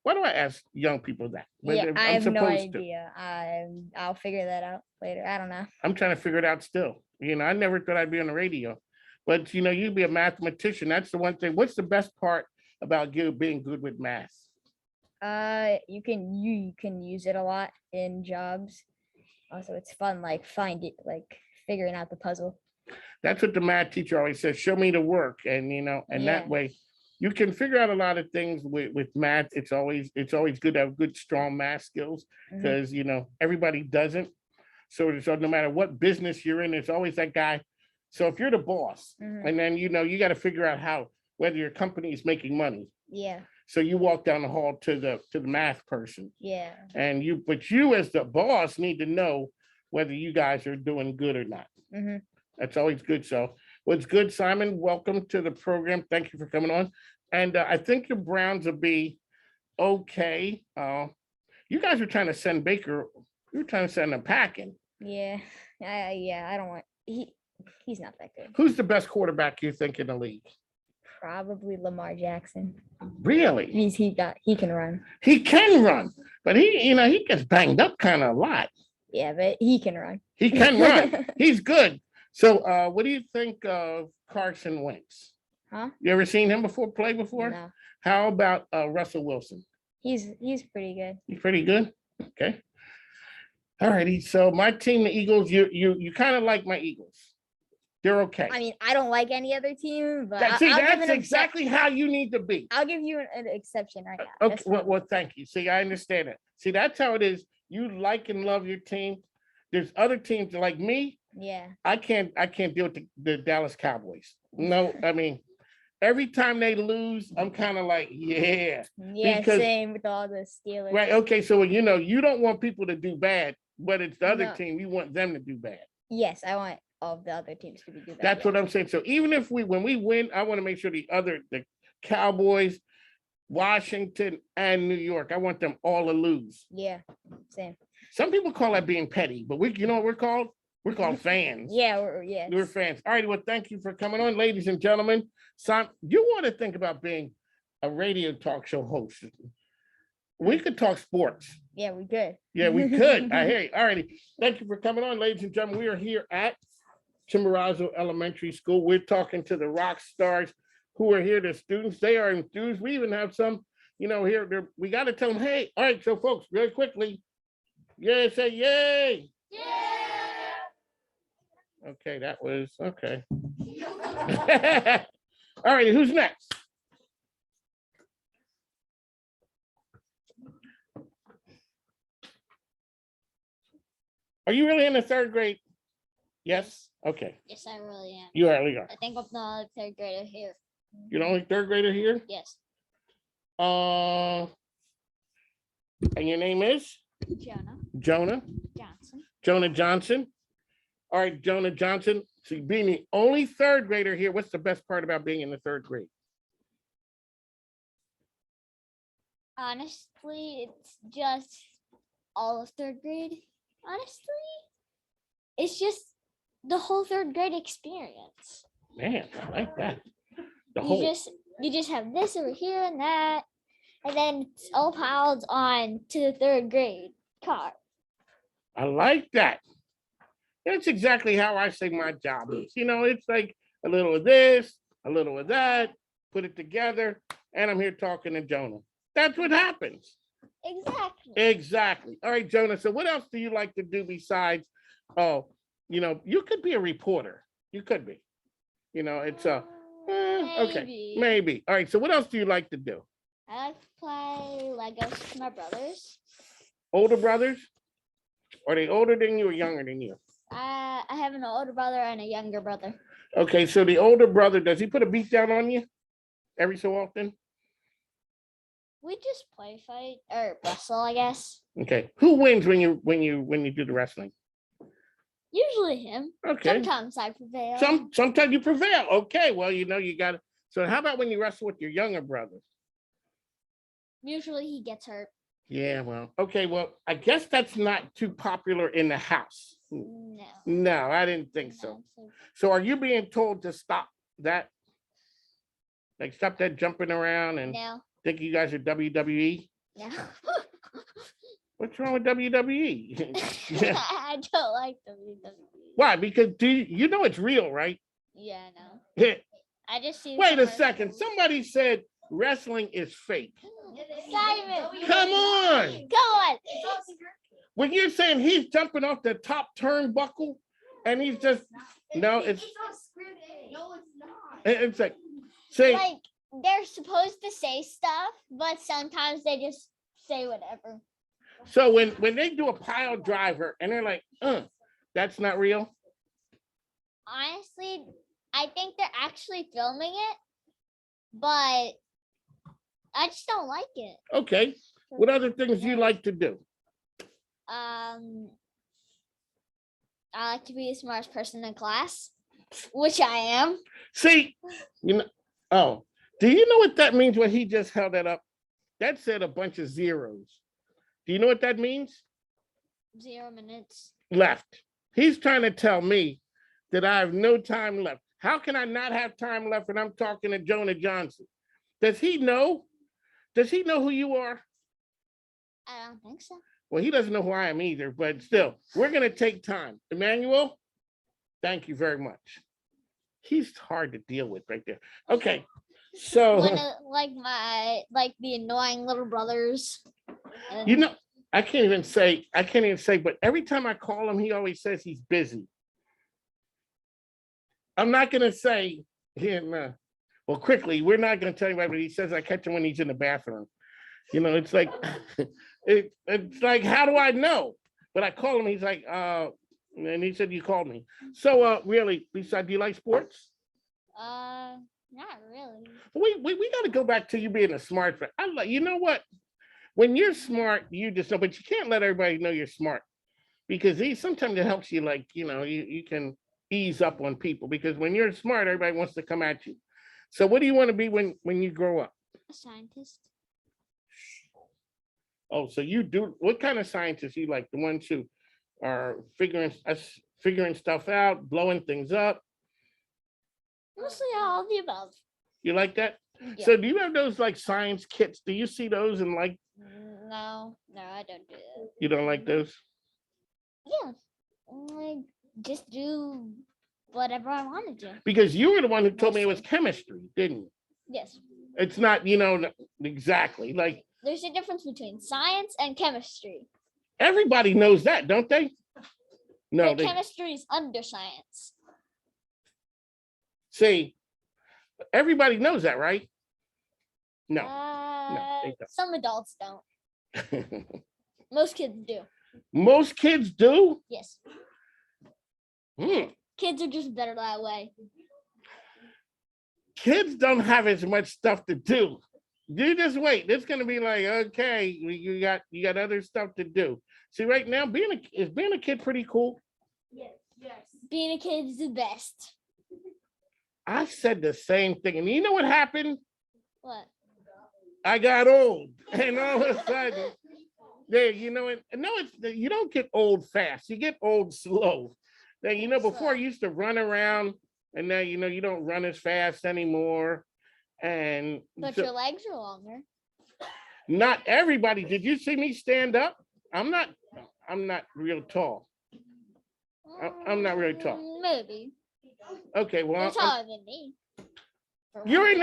Why do I ask young people that? Yeah, I'm I have no supposed to. idea. I'll figure that out later. I don't know. I'm trying to figure it out still. I never thought I'd be on the radio. But you'd be a mathematician. That's the one thing. What's the best part about you being good with math? You can use it a lot in jobs. Also, it's fun, like figuring out the puzzle. That's what the math teacher always says. Show me the work, and that Yeah. way you can figure out a lot of things with math. It's always good to have good, strong math skills Mhm. because everybody doesn't. So no matter what business you're in, there's always that guy. So if you're the boss, Mhm. and then you got to figure out whether your company is making money. Yeah. So you walk down the hall to the math person, Yeah. but you as the boss need to know whether you guys are doing good or not. Mhm. That's always good. So what's good, Simon? Welcome to the program. Thank you for coming on. And I think the Browns will be okay. You guys were trying to send Baker. You were trying to send him packing. Yeah. I don't want. He's not that good. Who's the best quarterback you think in the league? Probably Lamar Jackson. Really? He can run. He can run, but he gets banged up kind of a lot. Yeah, but he can run. He can run. He's good. So what do you think of Carson Wentz? Huh? You ever seen him play before? No. How about Russell Wilson? He's pretty good. He's pretty good. Okay. All righty. So my team, the Eagles, you kind of like my Eagles. They're okay. I mean, I don't like any other team, but That's I'll give that's an exactly how you need to be. I'll give you an exception right now. Okay. That's fine. Well, thank you. See, I understand it. See, that's how it is. You like and love your team. There's other teams like me. Yeah. I can't deal with the Dallas Cowboys. No, I mean, every time they lose, I'm kind of like, yeah. Yeah, Because- same with all the Steelers. Right. Okay. So, you don't want people to do bad, but it's the other No. team. You want them to do bad. Yes, I want all of the other teams to be good. That's what I'm saying. So even if when we win, I want to make sure the Cowboys, Washington, and New York, I want them all to lose. Yeah, same. Some people call that being petty, but you know what we're called? We're called fans. Yeah, We're fans. All right. Well, thank you for coming on, ladies and gentlemen. Sam, you want to think about being a radio talk show host? We could talk sports. Yeah, we good. Yeah, we could. I hear you. All righty. Thank you for coming on, ladies and gentlemen. We are here at Chimborazo Elementary School. We're talking to the rock stars who are here, the students. They are enthused. We even have some, here. We got to tell them, hey, all right, so folks, really quickly. Yeah, say yay. Okay, that was okay. All right, who's next? Are you really in the 3rd grade? Yes? Okay. Yes, I really am. You really are. I think I'm the only third grader here. You're the only third grader here? Yes. And your name is? Jonah Jonah? Johnson. Jonah Johnson? All right, Jonah Johnson. So being the only third grader here, what's the best part about being in the third grade? Honestly, it's just all of third grade. Honestly, it's just the whole third grade experience. Man, I like that. The You whole, just have this over here and that, and then it's all piled on to the third grade car. I like that. That's exactly how I say my job is. You know, it's like a little of this, a little of that, put it together, and I'm here talking to Jonah. That's what happens. Exactly. Exactly. All right, Jonah. So what else do you like to do besides, you could be a reporter. You could be. You know, it's okay. Maybe. All right. So what else do you like to do? I like to play Legos with my brothers. Older brothers? Are they older than you or younger than you? I have an older brother and a younger brother. Okay, so the older brother, does he put a beat down on you every so often? We just play fight or wrestle, I guess. Okay. Who wins when you do the wrestling? Usually him. Okay. Sometimes I prevail. Sometimes you prevail. Okay, well, you got it. So how about when you wrestle with your younger brother? Usually he gets hurt. Yeah, well, okay, well, I guess that's not too popular in the house. No. No, I didn't think so. So are you being told to stop that? Like stop that jumping around and No. think you guys are WWE? No. What's wrong with WWE? Yeah. I don't like WWE. Why? Because you know it's real, right? Yeah, I know. Yeah. I just see. Wait a second. Somebody said wrestling is fake. Simon. Come on. Go on. When you're saying he's jumping off the top turnbuckle and he's just it's No, it's not. it's like say Like they're supposed to say stuff, but sometimes they just say whatever. so when they do a pile driver and they're like, that's not real. Honestly, I think they're actually filming it, but I just don't like it. Okay. What other things do you like to do? I like to be the smartest person in class, which I am. See, do you know what that means when he just held that up? That said a bunch of zeros. Do you know what that means? 0 minutes. Left. He's trying to tell me that I have no time left. How can I not have time left when I'm talking to Jonah Johnson? Does he know? Does he know who you are? I don't think so. Well, he doesn't know who I am either, but still, we're going to take time. Emmanuel, thank you very much. He's hard to deal with right there. Okay, so. One of, like the annoying little brothers. You know, I can't even say, but every time I call him, he always says he's busy. I'm not going to say him, well, quickly, we're not going to tell you about it, but he says I catch him when he's in the bathroom. You know, it's like, it's like, how do I know? But I call him, he's like, and he said, you called me. So really, besides, do you like sports? Not really. We got to go back to you being a smart friend. I like, you know what? When you're smart, you just know, but you can't let everybody know you're smart because sometimes it helps you, like, you can ease up on people because when you're smart, everybody wants to come at you. So what do you want to be when you grow up? A scientist. Oh, so you do, what kind of scientists you like? The ones who are figuring stuff out, blowing things up? Mostly all of the above. You like that? Yeah. So do you have those like science kits? Do you see those and like? No, I don't do that. You don't like those? Yeah, I just do whatever I want to do. Because you were the one who told me it was chemistry, didn't you? Yes. It's not, exactly like. There's a difference between science and chemistry. Everybody knows that, don't they? No, chemistry is under science. See, everybody knows that, right? No. They don't. Some adults don't. Most kids do. Most kids do? Yes. Kids are just better that way. Kids don't have as much stuff to do. You just wait. It's gonna be like, okay, you got other stuff to do. See, right now, being a kid pretty cool. Yes. Being a kid is the best. I said the same thing, and you know what happened? What? I got old, and all of a sudden, there, you don't get old fast. You get old slow. Then before I used to run around, and now you don't run as fast anymore. And But so, your legs are longer. not everybody. Did you see me stand up? I'm not real tall. I'm not really tall. Maybe. Okay, You're well, taller than me. you're in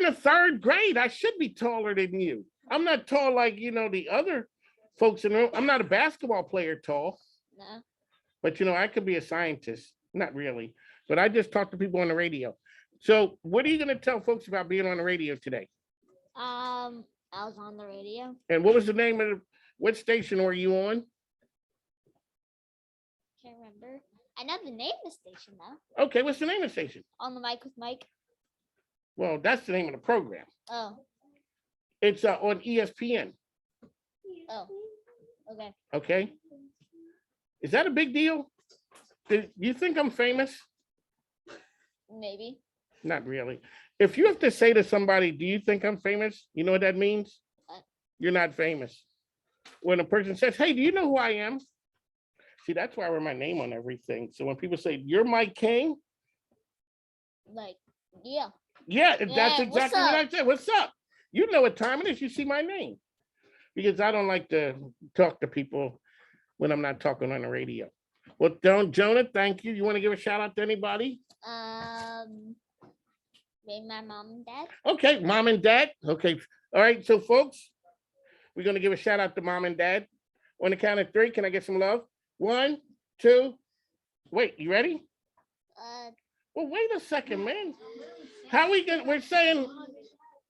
the third grade. I should be taller than you. I'm not tall like the other folks in the room. I'm not a basketball player tall, No. but I could be a scientist. Not really, but I just talk to people on the radio. So, what are you going to tell folks about being on the radio today? I was on the radio. And what was the name of what station were you on? Can't remember. I know the name of the station though. Okay, what's the name of the station? On the mic with Mike. Well, that's the name of the program. Oh. It's on ESPN. Oh. Okay. Okay. Is that a big deal? Do you think I'm famous? Maybe. Not really. If you have to say to somebody, do you think I'm famous? You know what that means? What? You're not famous. When a person says, hey, do you know who I am? See, that's why I wear my name on everything. So when people say, you're my king. Like, yeah. Yeah, that's Yeah, exactly what I said. What's up? You know what time it is. You see my name. Because I don't like to talk to people when I'm not talking on the radio. Well, Jonah, thank you. You want to give a shout out to anybody? Maybe my mom and dad. Okay, mom and dad. Okay. All right. So, folks, we're going to give a shout out to mom and dad. On the count of three, can I get some love? 1, 2. Wait, you ready? Well, wait a second, man. How we going? We're saying.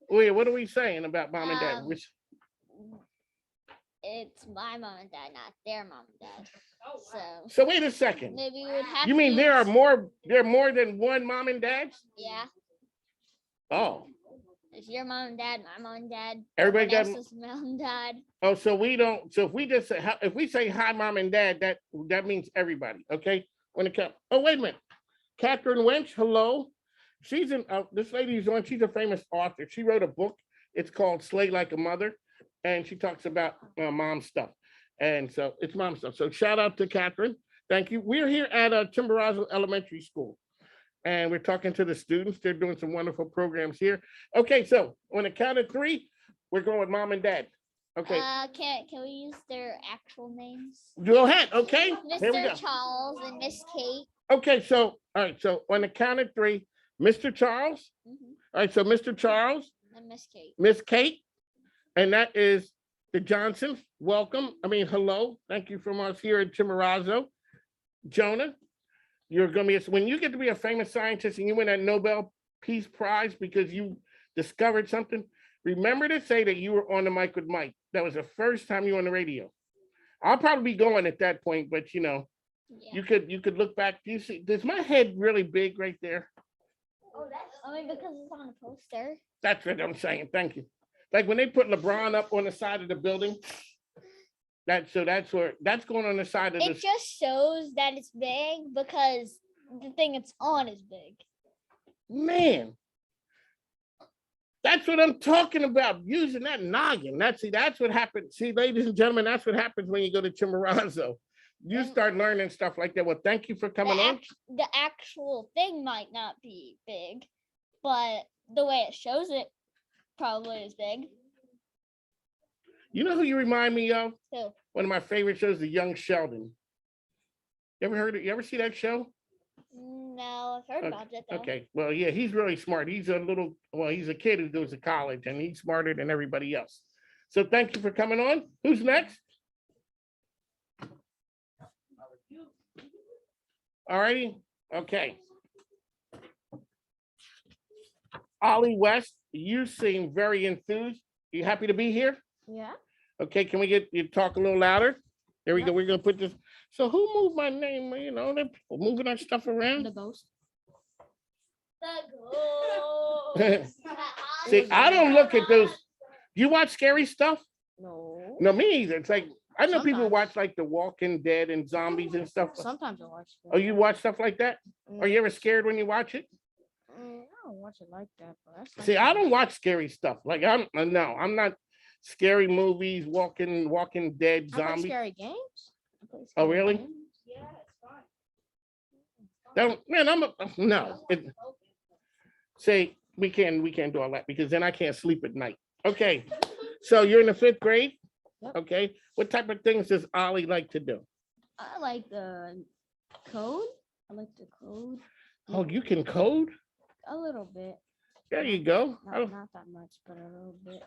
Wait, what are we saying about mom and dad? It's my mom and dad, not their mom and dad. So wait a second. Maybe we would have. You mean to there are use- more than one mom and dads? Yeah. Oh. It's your mom and dad, my mom and dad. Everybody everyone got- else's mom and dad. Oh, so we don't. So if we just say if we say hi, mom and dad, that means everybody. Okay. When it comes. Oh, wait a minute. Catherine Winch. Hello. She's in. This lady's on. She's a famous author. She wrote a book. It's called Slay Like a Mother, and she talks about mom stuff. And so it's mom stuff. So shout out to Catherine. Thank you. We're here at Chimborazo Elementary School, and we're talking to the students. They're doing some wonderful programs here. Okay, so on the count of three, we're going with mom and dad. Okay. Can we use their actual names? Go ahead. Okay. Here we go. Mr. Charles and Miss Kate. Okay, so all right. So on the count of three, Mr. Charles. Mhm. All right. So Mr. Charles, And Miss Kate. Miss Kate, and that is the Johnsons. Welcome. I mean, hello. Thank you from us here at Chimborazo. Jonah, you're going to be, when you get to be a famous scientist and you win that Nobel Peace Prize because you discovered something, remember to say that you were on the mic with Mike. That was the first time you were on the radio. I'll probably be going at that point, but Yeah. you could look back. Do you see, is my head really big right there? I mean, because it's on a poster. That's what I'm saying. Thank you. Like when they put LeBron up on the side of the building. That's going on the side of It this. just shows that it's big because the thing it's on is big. Man, that's what I'm talking about. Using that noggin. That's what happens. See, ladies and gentlemen, that's what happens when you go to Chimborazo. You start learning stuff like that. Well, thank you for coming on. The actual thing might not be big, but the way it shows it probably is big. You know who you remind me of? Who? One of my favorite shows, The Young Sheldon. You ever heard it? You ever see that show? No, I've heard about it though. Okay. Well, yeah, he's really smart. He's a kid who goes to college and he's smarter than everybody else. So thank you for coming on. Who's next? All righty. Okay. Ollie West, you seem very enthused. You happy to be here? Yeah. Okay, can we get you to talk a little louder? There we Yep. go. We're gonna put this. So who moved my name? You know, they're moving our stuff around. The ghost. See, I don't look at those. You watch scary stuff? No. No, me either. It's like I know people Sometimes. watch like The Walking Dead and zombies and stuff. Sometimes I watch. Oh, you watch stuff like that? Are you ever scared when you watch it? I don't watch it like that. But that's See, I sometimes. don't watch scary stuff. Like I'm not scary movies, Walking Dead, I play zombies. scary games. I play Oh, scary really? games. Don't, man, no. See, we can't do all that because then I can't sleep at night. Okay, so you're in the 5th grade. Yep. Okay, what type of things does Ollie like to do? I like the code. I like the code Oh, you can code? a little bit. There you go. Oh, Not that much, but a little bit.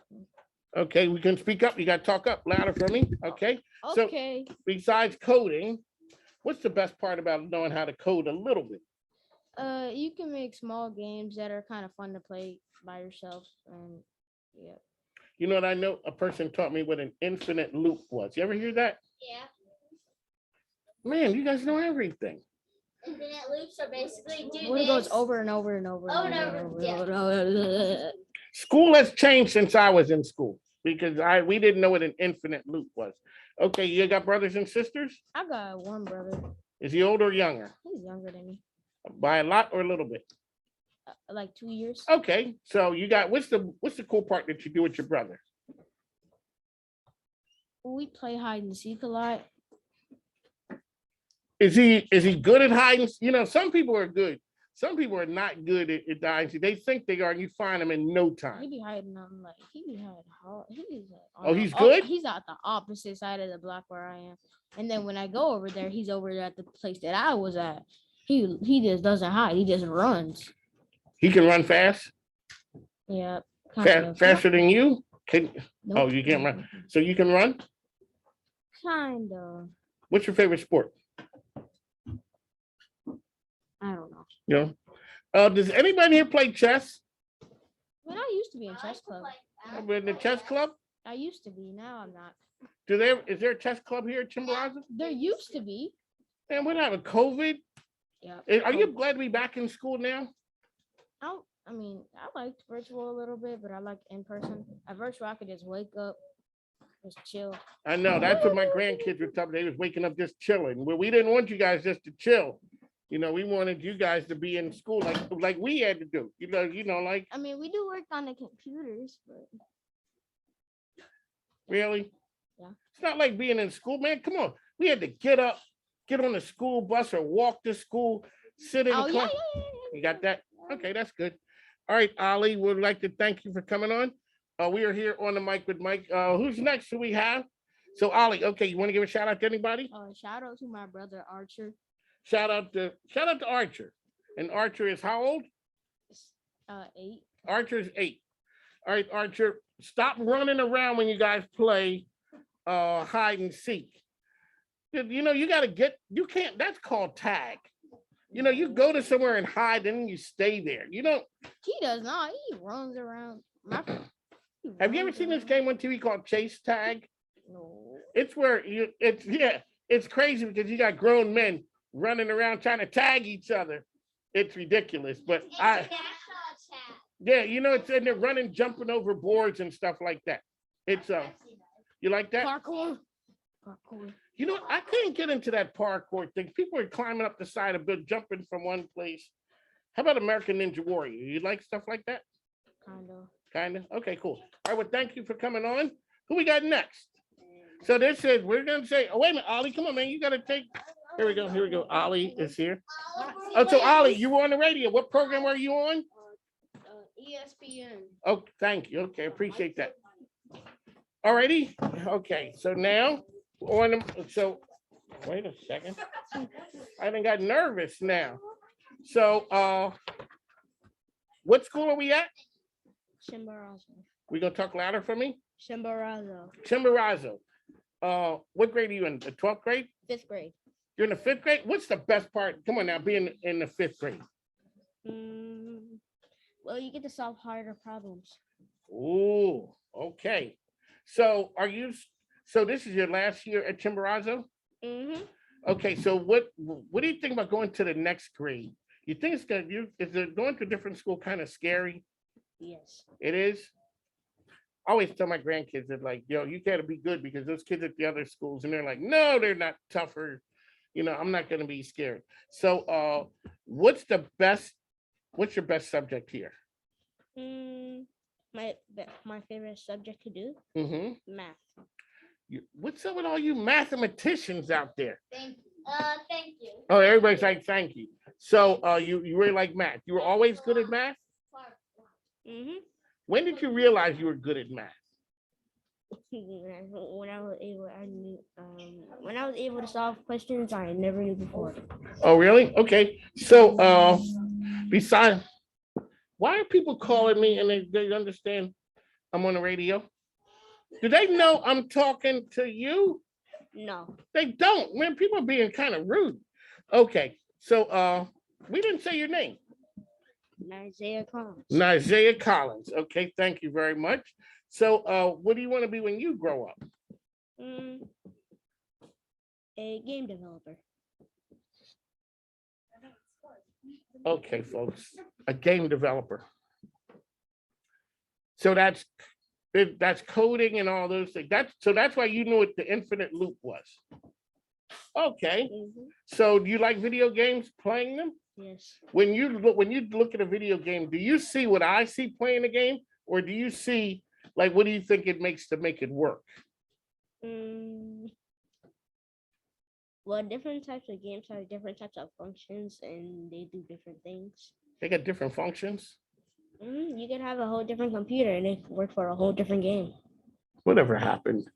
okay, we can speak up. You got to talk up louder for me. Okay. So Okay. besides coding, what's the best part about knowing how to code a little bit? You can make small games that are kind of fun to play by yourself, and yeah. You know what I know? A person taught me what an infinite loop was. You ever hear that? Yeah. Man, you guys know everything. Infinite loops are basically do When it goes this. over and over and over. Over and over, yeah. School has changed since I was in school because we didn't know what an infinite loop was. Okay, you got brothers and sisters? I got one brother. Is he older or younger? He's younger than me, By a lot or a little bit? like 2 years. Okay, so you got what's the cool part that you do with your brother? We play hide and seek a lot. Is he good at hiding? You know, some people are good. Some people are not good at hide and seek. They think they are, and you find them in no He time. be hiding on like he be hiding hard. He's like, Oh, he's good? He's at the opposite side of the block where I am, and then when I go over there, he's over at the place that I was at. He just doesn't hide. He just runs. He can run fast, Yeah, kind of. faster than you. Oh, Nope. you can't run. So you can run. Kind of. What's your favorite sport? I don't know. You know, does anybody here play chess? I mean, I used to be in chess club. Ever in the chess club? I used to be. Now I'm not. Is there a chess club here at Chimborazo? There used to be. Man, what happened? COVID? Yeah. Are you glad to be back in school now? I mean, I liked virtual a little bit, but I like in person. At virtual, I could just wake up, just chill. I know, that's what my grandkids were telling me. They was waking up just chilling. Well, we didn't want you guys just to chill. You know, we wanted you guys to be in school like we had to do. You know, like I mean, we do work on the computers, but really? Yeah. It's not like being in school, man. Come on. We had to get up, get on the school bus or walk to school, sit in the oh class. yeah. You got that? Okay, that's good. All right, Ollie, would like to thank you for coming on. We are here on the mic with Mike. Who's next? Who we have? So Ollie, okay, you want to give a shout out to anybody? Shout out to my brother Archer. Shout out to Archer. And Archer is how old? 8. Archer is 8. All right, Archer, stop running around when you guys play hide and seek. You know, you can't, that's called tag. You know, you go to somewhere and hide and then you stay there. You don't. He does not. He runs around. Have you ever seen this game on TV called Chase Tag? No. It's where it's crazy because you got grown men running around trying to tag each other. It's ridiculous, but yeah, you know, and they're running, jumping over boards and stuff like that. It's you like that? Parkour. You know, I can't get into that parkour thing. People are climbing up the side of it, jumping from one place. How about American Ninja Warrior? You like stuff like that? Kind of. Okay, cool. All right, well, thank you for coming on. Who we got next? So this is, we're going to say, oh, wait a minute, Ollie, come on, man. You got to take, here we go. Ollie is here. Oh, so Ollie, you were on the radio. What program were you on? ESPN. Oh, thank you. Okay, appreciate that. All righty. Okay, so now, so wait a second. I done got nervous now. So, what school are we at? Chimborazo. We gonna talk louder for me? Chimborazo. Chimborazo. What grade are you in? The 12th grade? 5th grade. You're in the 5th grade? What's the best part? Come on now, being in the 5th grade. Well, you get to solve harder problems. Ooh, okay. So So this is your last year at Chimborazo? Mm-hmm. Okay, so what do you think about going to the next grade? You think it's gonna is it going to a different school kind of scary? Yes. It is. I always tell my grandkids that like, yo, you gotta be good because those kids at the other schools and they're like, no, they're not tougher. I'm not gonna be scared. So what's your best subject here? My favorite subject to do Mm-hmm. math. What's up with all you mathematicians out there? Thank you. Thank you. Oh, everybody's like, thank you. So you really like math. You were always good at math? Mm-hmm. When did you realize you were good at math? When I was able, I knew. When I was able to solve questions I never knew before. Oh, really? Okay. So besides, why are people calling me and they understand I'm on the radio? Do they know I'm talking to you? No. They don't. Man, people are being kind of rude. Okay. So we didn't say your name. Isaiah Collins. Isaiah Collins. Okay, thank you very much. So what do you want to be when you grow up? A game developer. Okay, folks, a game developer. So that's coding and all those things. That's why you knew what the infinite loop was. Okay. Mm-hmm. So do you like video games, playing them? Yes. When you look at a video game, do you see what I see playing the game, or do you see like what do you think it makes to make it work? Well, different types of games have different types of functions, and they do different things. They got different functions. You can have a whole different computer, and it can work for a whole different game. Whatever happened?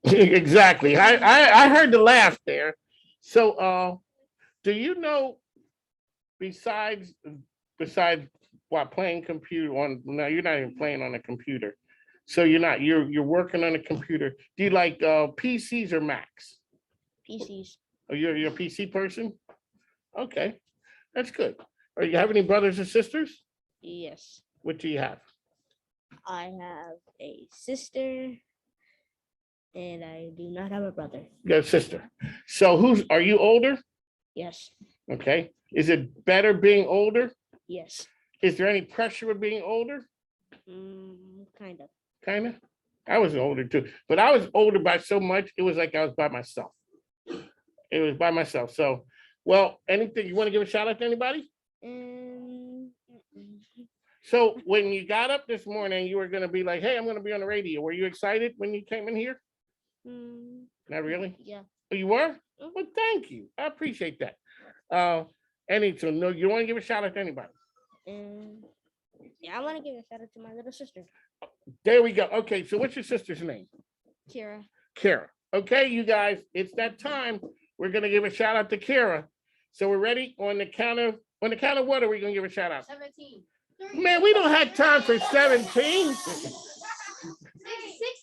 Exactly. I heard the laugh there. So do you know besides what playing computer on no, you're not even playing on a computer. So you're working on a computer. Do you like PCs or Macs? PCs. Oh, you're a PC person? Okay, that's good. Or you have any brothers or sisters? Yes. What do you have? I have a sister, and I do not have a brother. You got a sister. So are you older? Yes. Okay. Is it better being older? Yes. Is there any pressure with being older? Kind of. Kind of. I was older too, but I was older by so much, it was like I was by myself. It was by myself. So, well, anything you want to give a shout out to anybody? So when you got up this morning, you were going to be like, hey, I'm going to be on the radio. Were you excited when you came in here? Not really? Yeah. Oh, you were? Well, thank you. I appreciate that. So no, you want to give a shout out to anybody? Yeah, I want to give a shout out to my little sister. There we go. Okay, so what's your sister's name? Kira. Kara. Okay, you guys, it's that time. We're gonna give a shout out to Kara. So we're ready on the count of what are we gonna give a shout out? 17. Man, we don't have time for 17.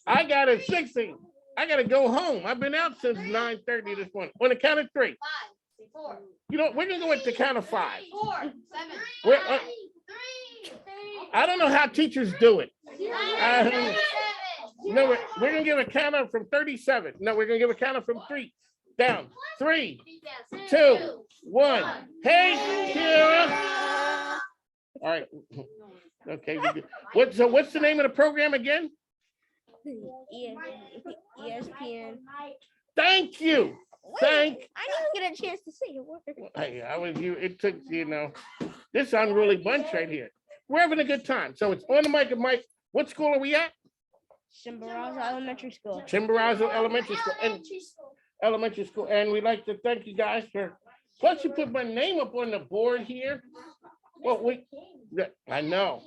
I got a 16. I gotta go home. I've been out since 9:30 this morning. On the count of 3. 5, 4. You know, we're gonna go at the count of 5. 4, 7. We're, 3. I don't know how teachers do it. 7. No, we're gonna give a count of from 37. No, we're gonna give a count of from 3 down. 3, 2, 1. Hey, Kira. All right. Okay. What's the name of the program again? ESPN. Thank you. I didn't get a chance to say the word. Hey, I was you. It took this unruly bunch right here. We're having a good time. So it's on the mic and Mike. What school are we at? Chimborazo Elementary School. Chimborazo Elementary School. And we'd like to thank you guys for. Plus, you put my name up on the board here. Well, I know.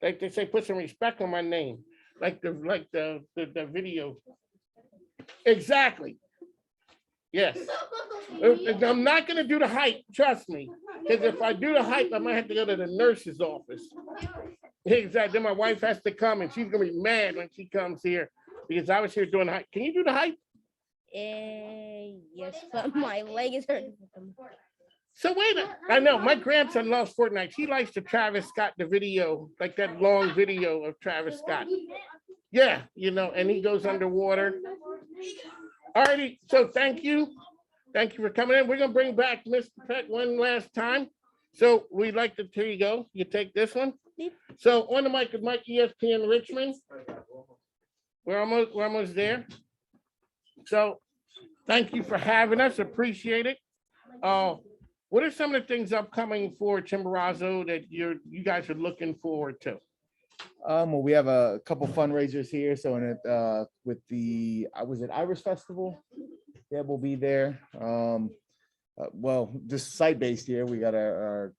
Like they say, put some respect on my name. Like the video. Exactly. Yes. I'm not going to do the height, trust me. Because if I do the height, I might have to go to the nurse's office. Exactly. Then my wife has to come and she's going to be mad when she comes here because I was here doing the height. Can you do the height? Yes, but my leg is hurting. So wait a minute. I know my grandson loves Fortnite. He likes the Travis Scott, the video, like that long video of Travis Scott. Yeah, you know, and he goes underwater. All righty, so thank you. Thank you for coming in. We're gonna bring back Mr. Peck one last time. So we'd like to, here you go. You take this one. So on the mic with Mike, ESPN Richmond. We're almost there. So thank you for having us. Appreciate it. What are some of the things upcoming for Chimborazo that you guys are looking forward to? Well, we have a couple fundraisers here. So in it, with the, was it Irish Festival? Yeah, we'll be there. Well, just site-based here. We got our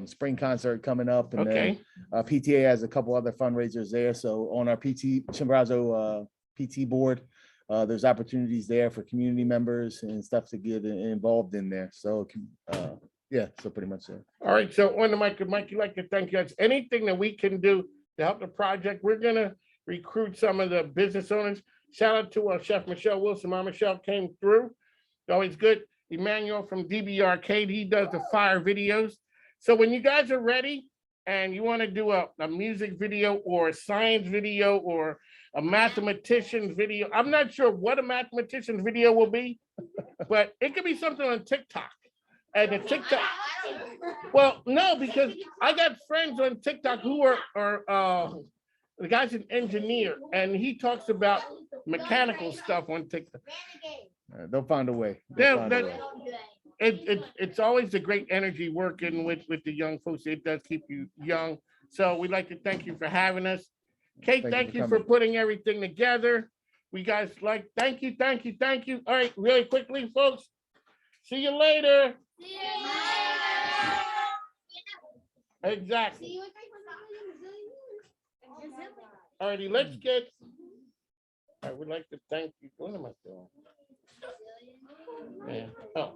spring concert coming up, and Okay. then PTA has a couple other fundraisers there. So on our Chimborazo PT board, there's opportunities there for community members and stuff to get involved in there. So yeah, so pretty much it. All right, so on the mic, Mike, you'd like to thank you. It's anything that we can do to help the project. We're gonna recruit some of the business owners. Shout out to Chef Michelle Wilson. My Michelle came through. Always good. Emmanuel from DB Arcade, he does the fire videos. So when you guys are ready and you want to do a music video or a science video or a mathematician video, I'm not sure what a mathematician video will be, but it could be something on TikTok. And the TikTok, well, no, because I got friends on TikTok who are the guy's an engineer and he talks about mechanical stuff on TikTok. They'll find a way. It's always a great energy working with the young folks. It does keep you young. So we'd like to thank you for having us. Kate, thank you for putting everything together. We guys thank you. All right, really quickly, folks. See you later. Exactly. All righty, let's get. I would like to thank you. What am I doing? Man. Oh.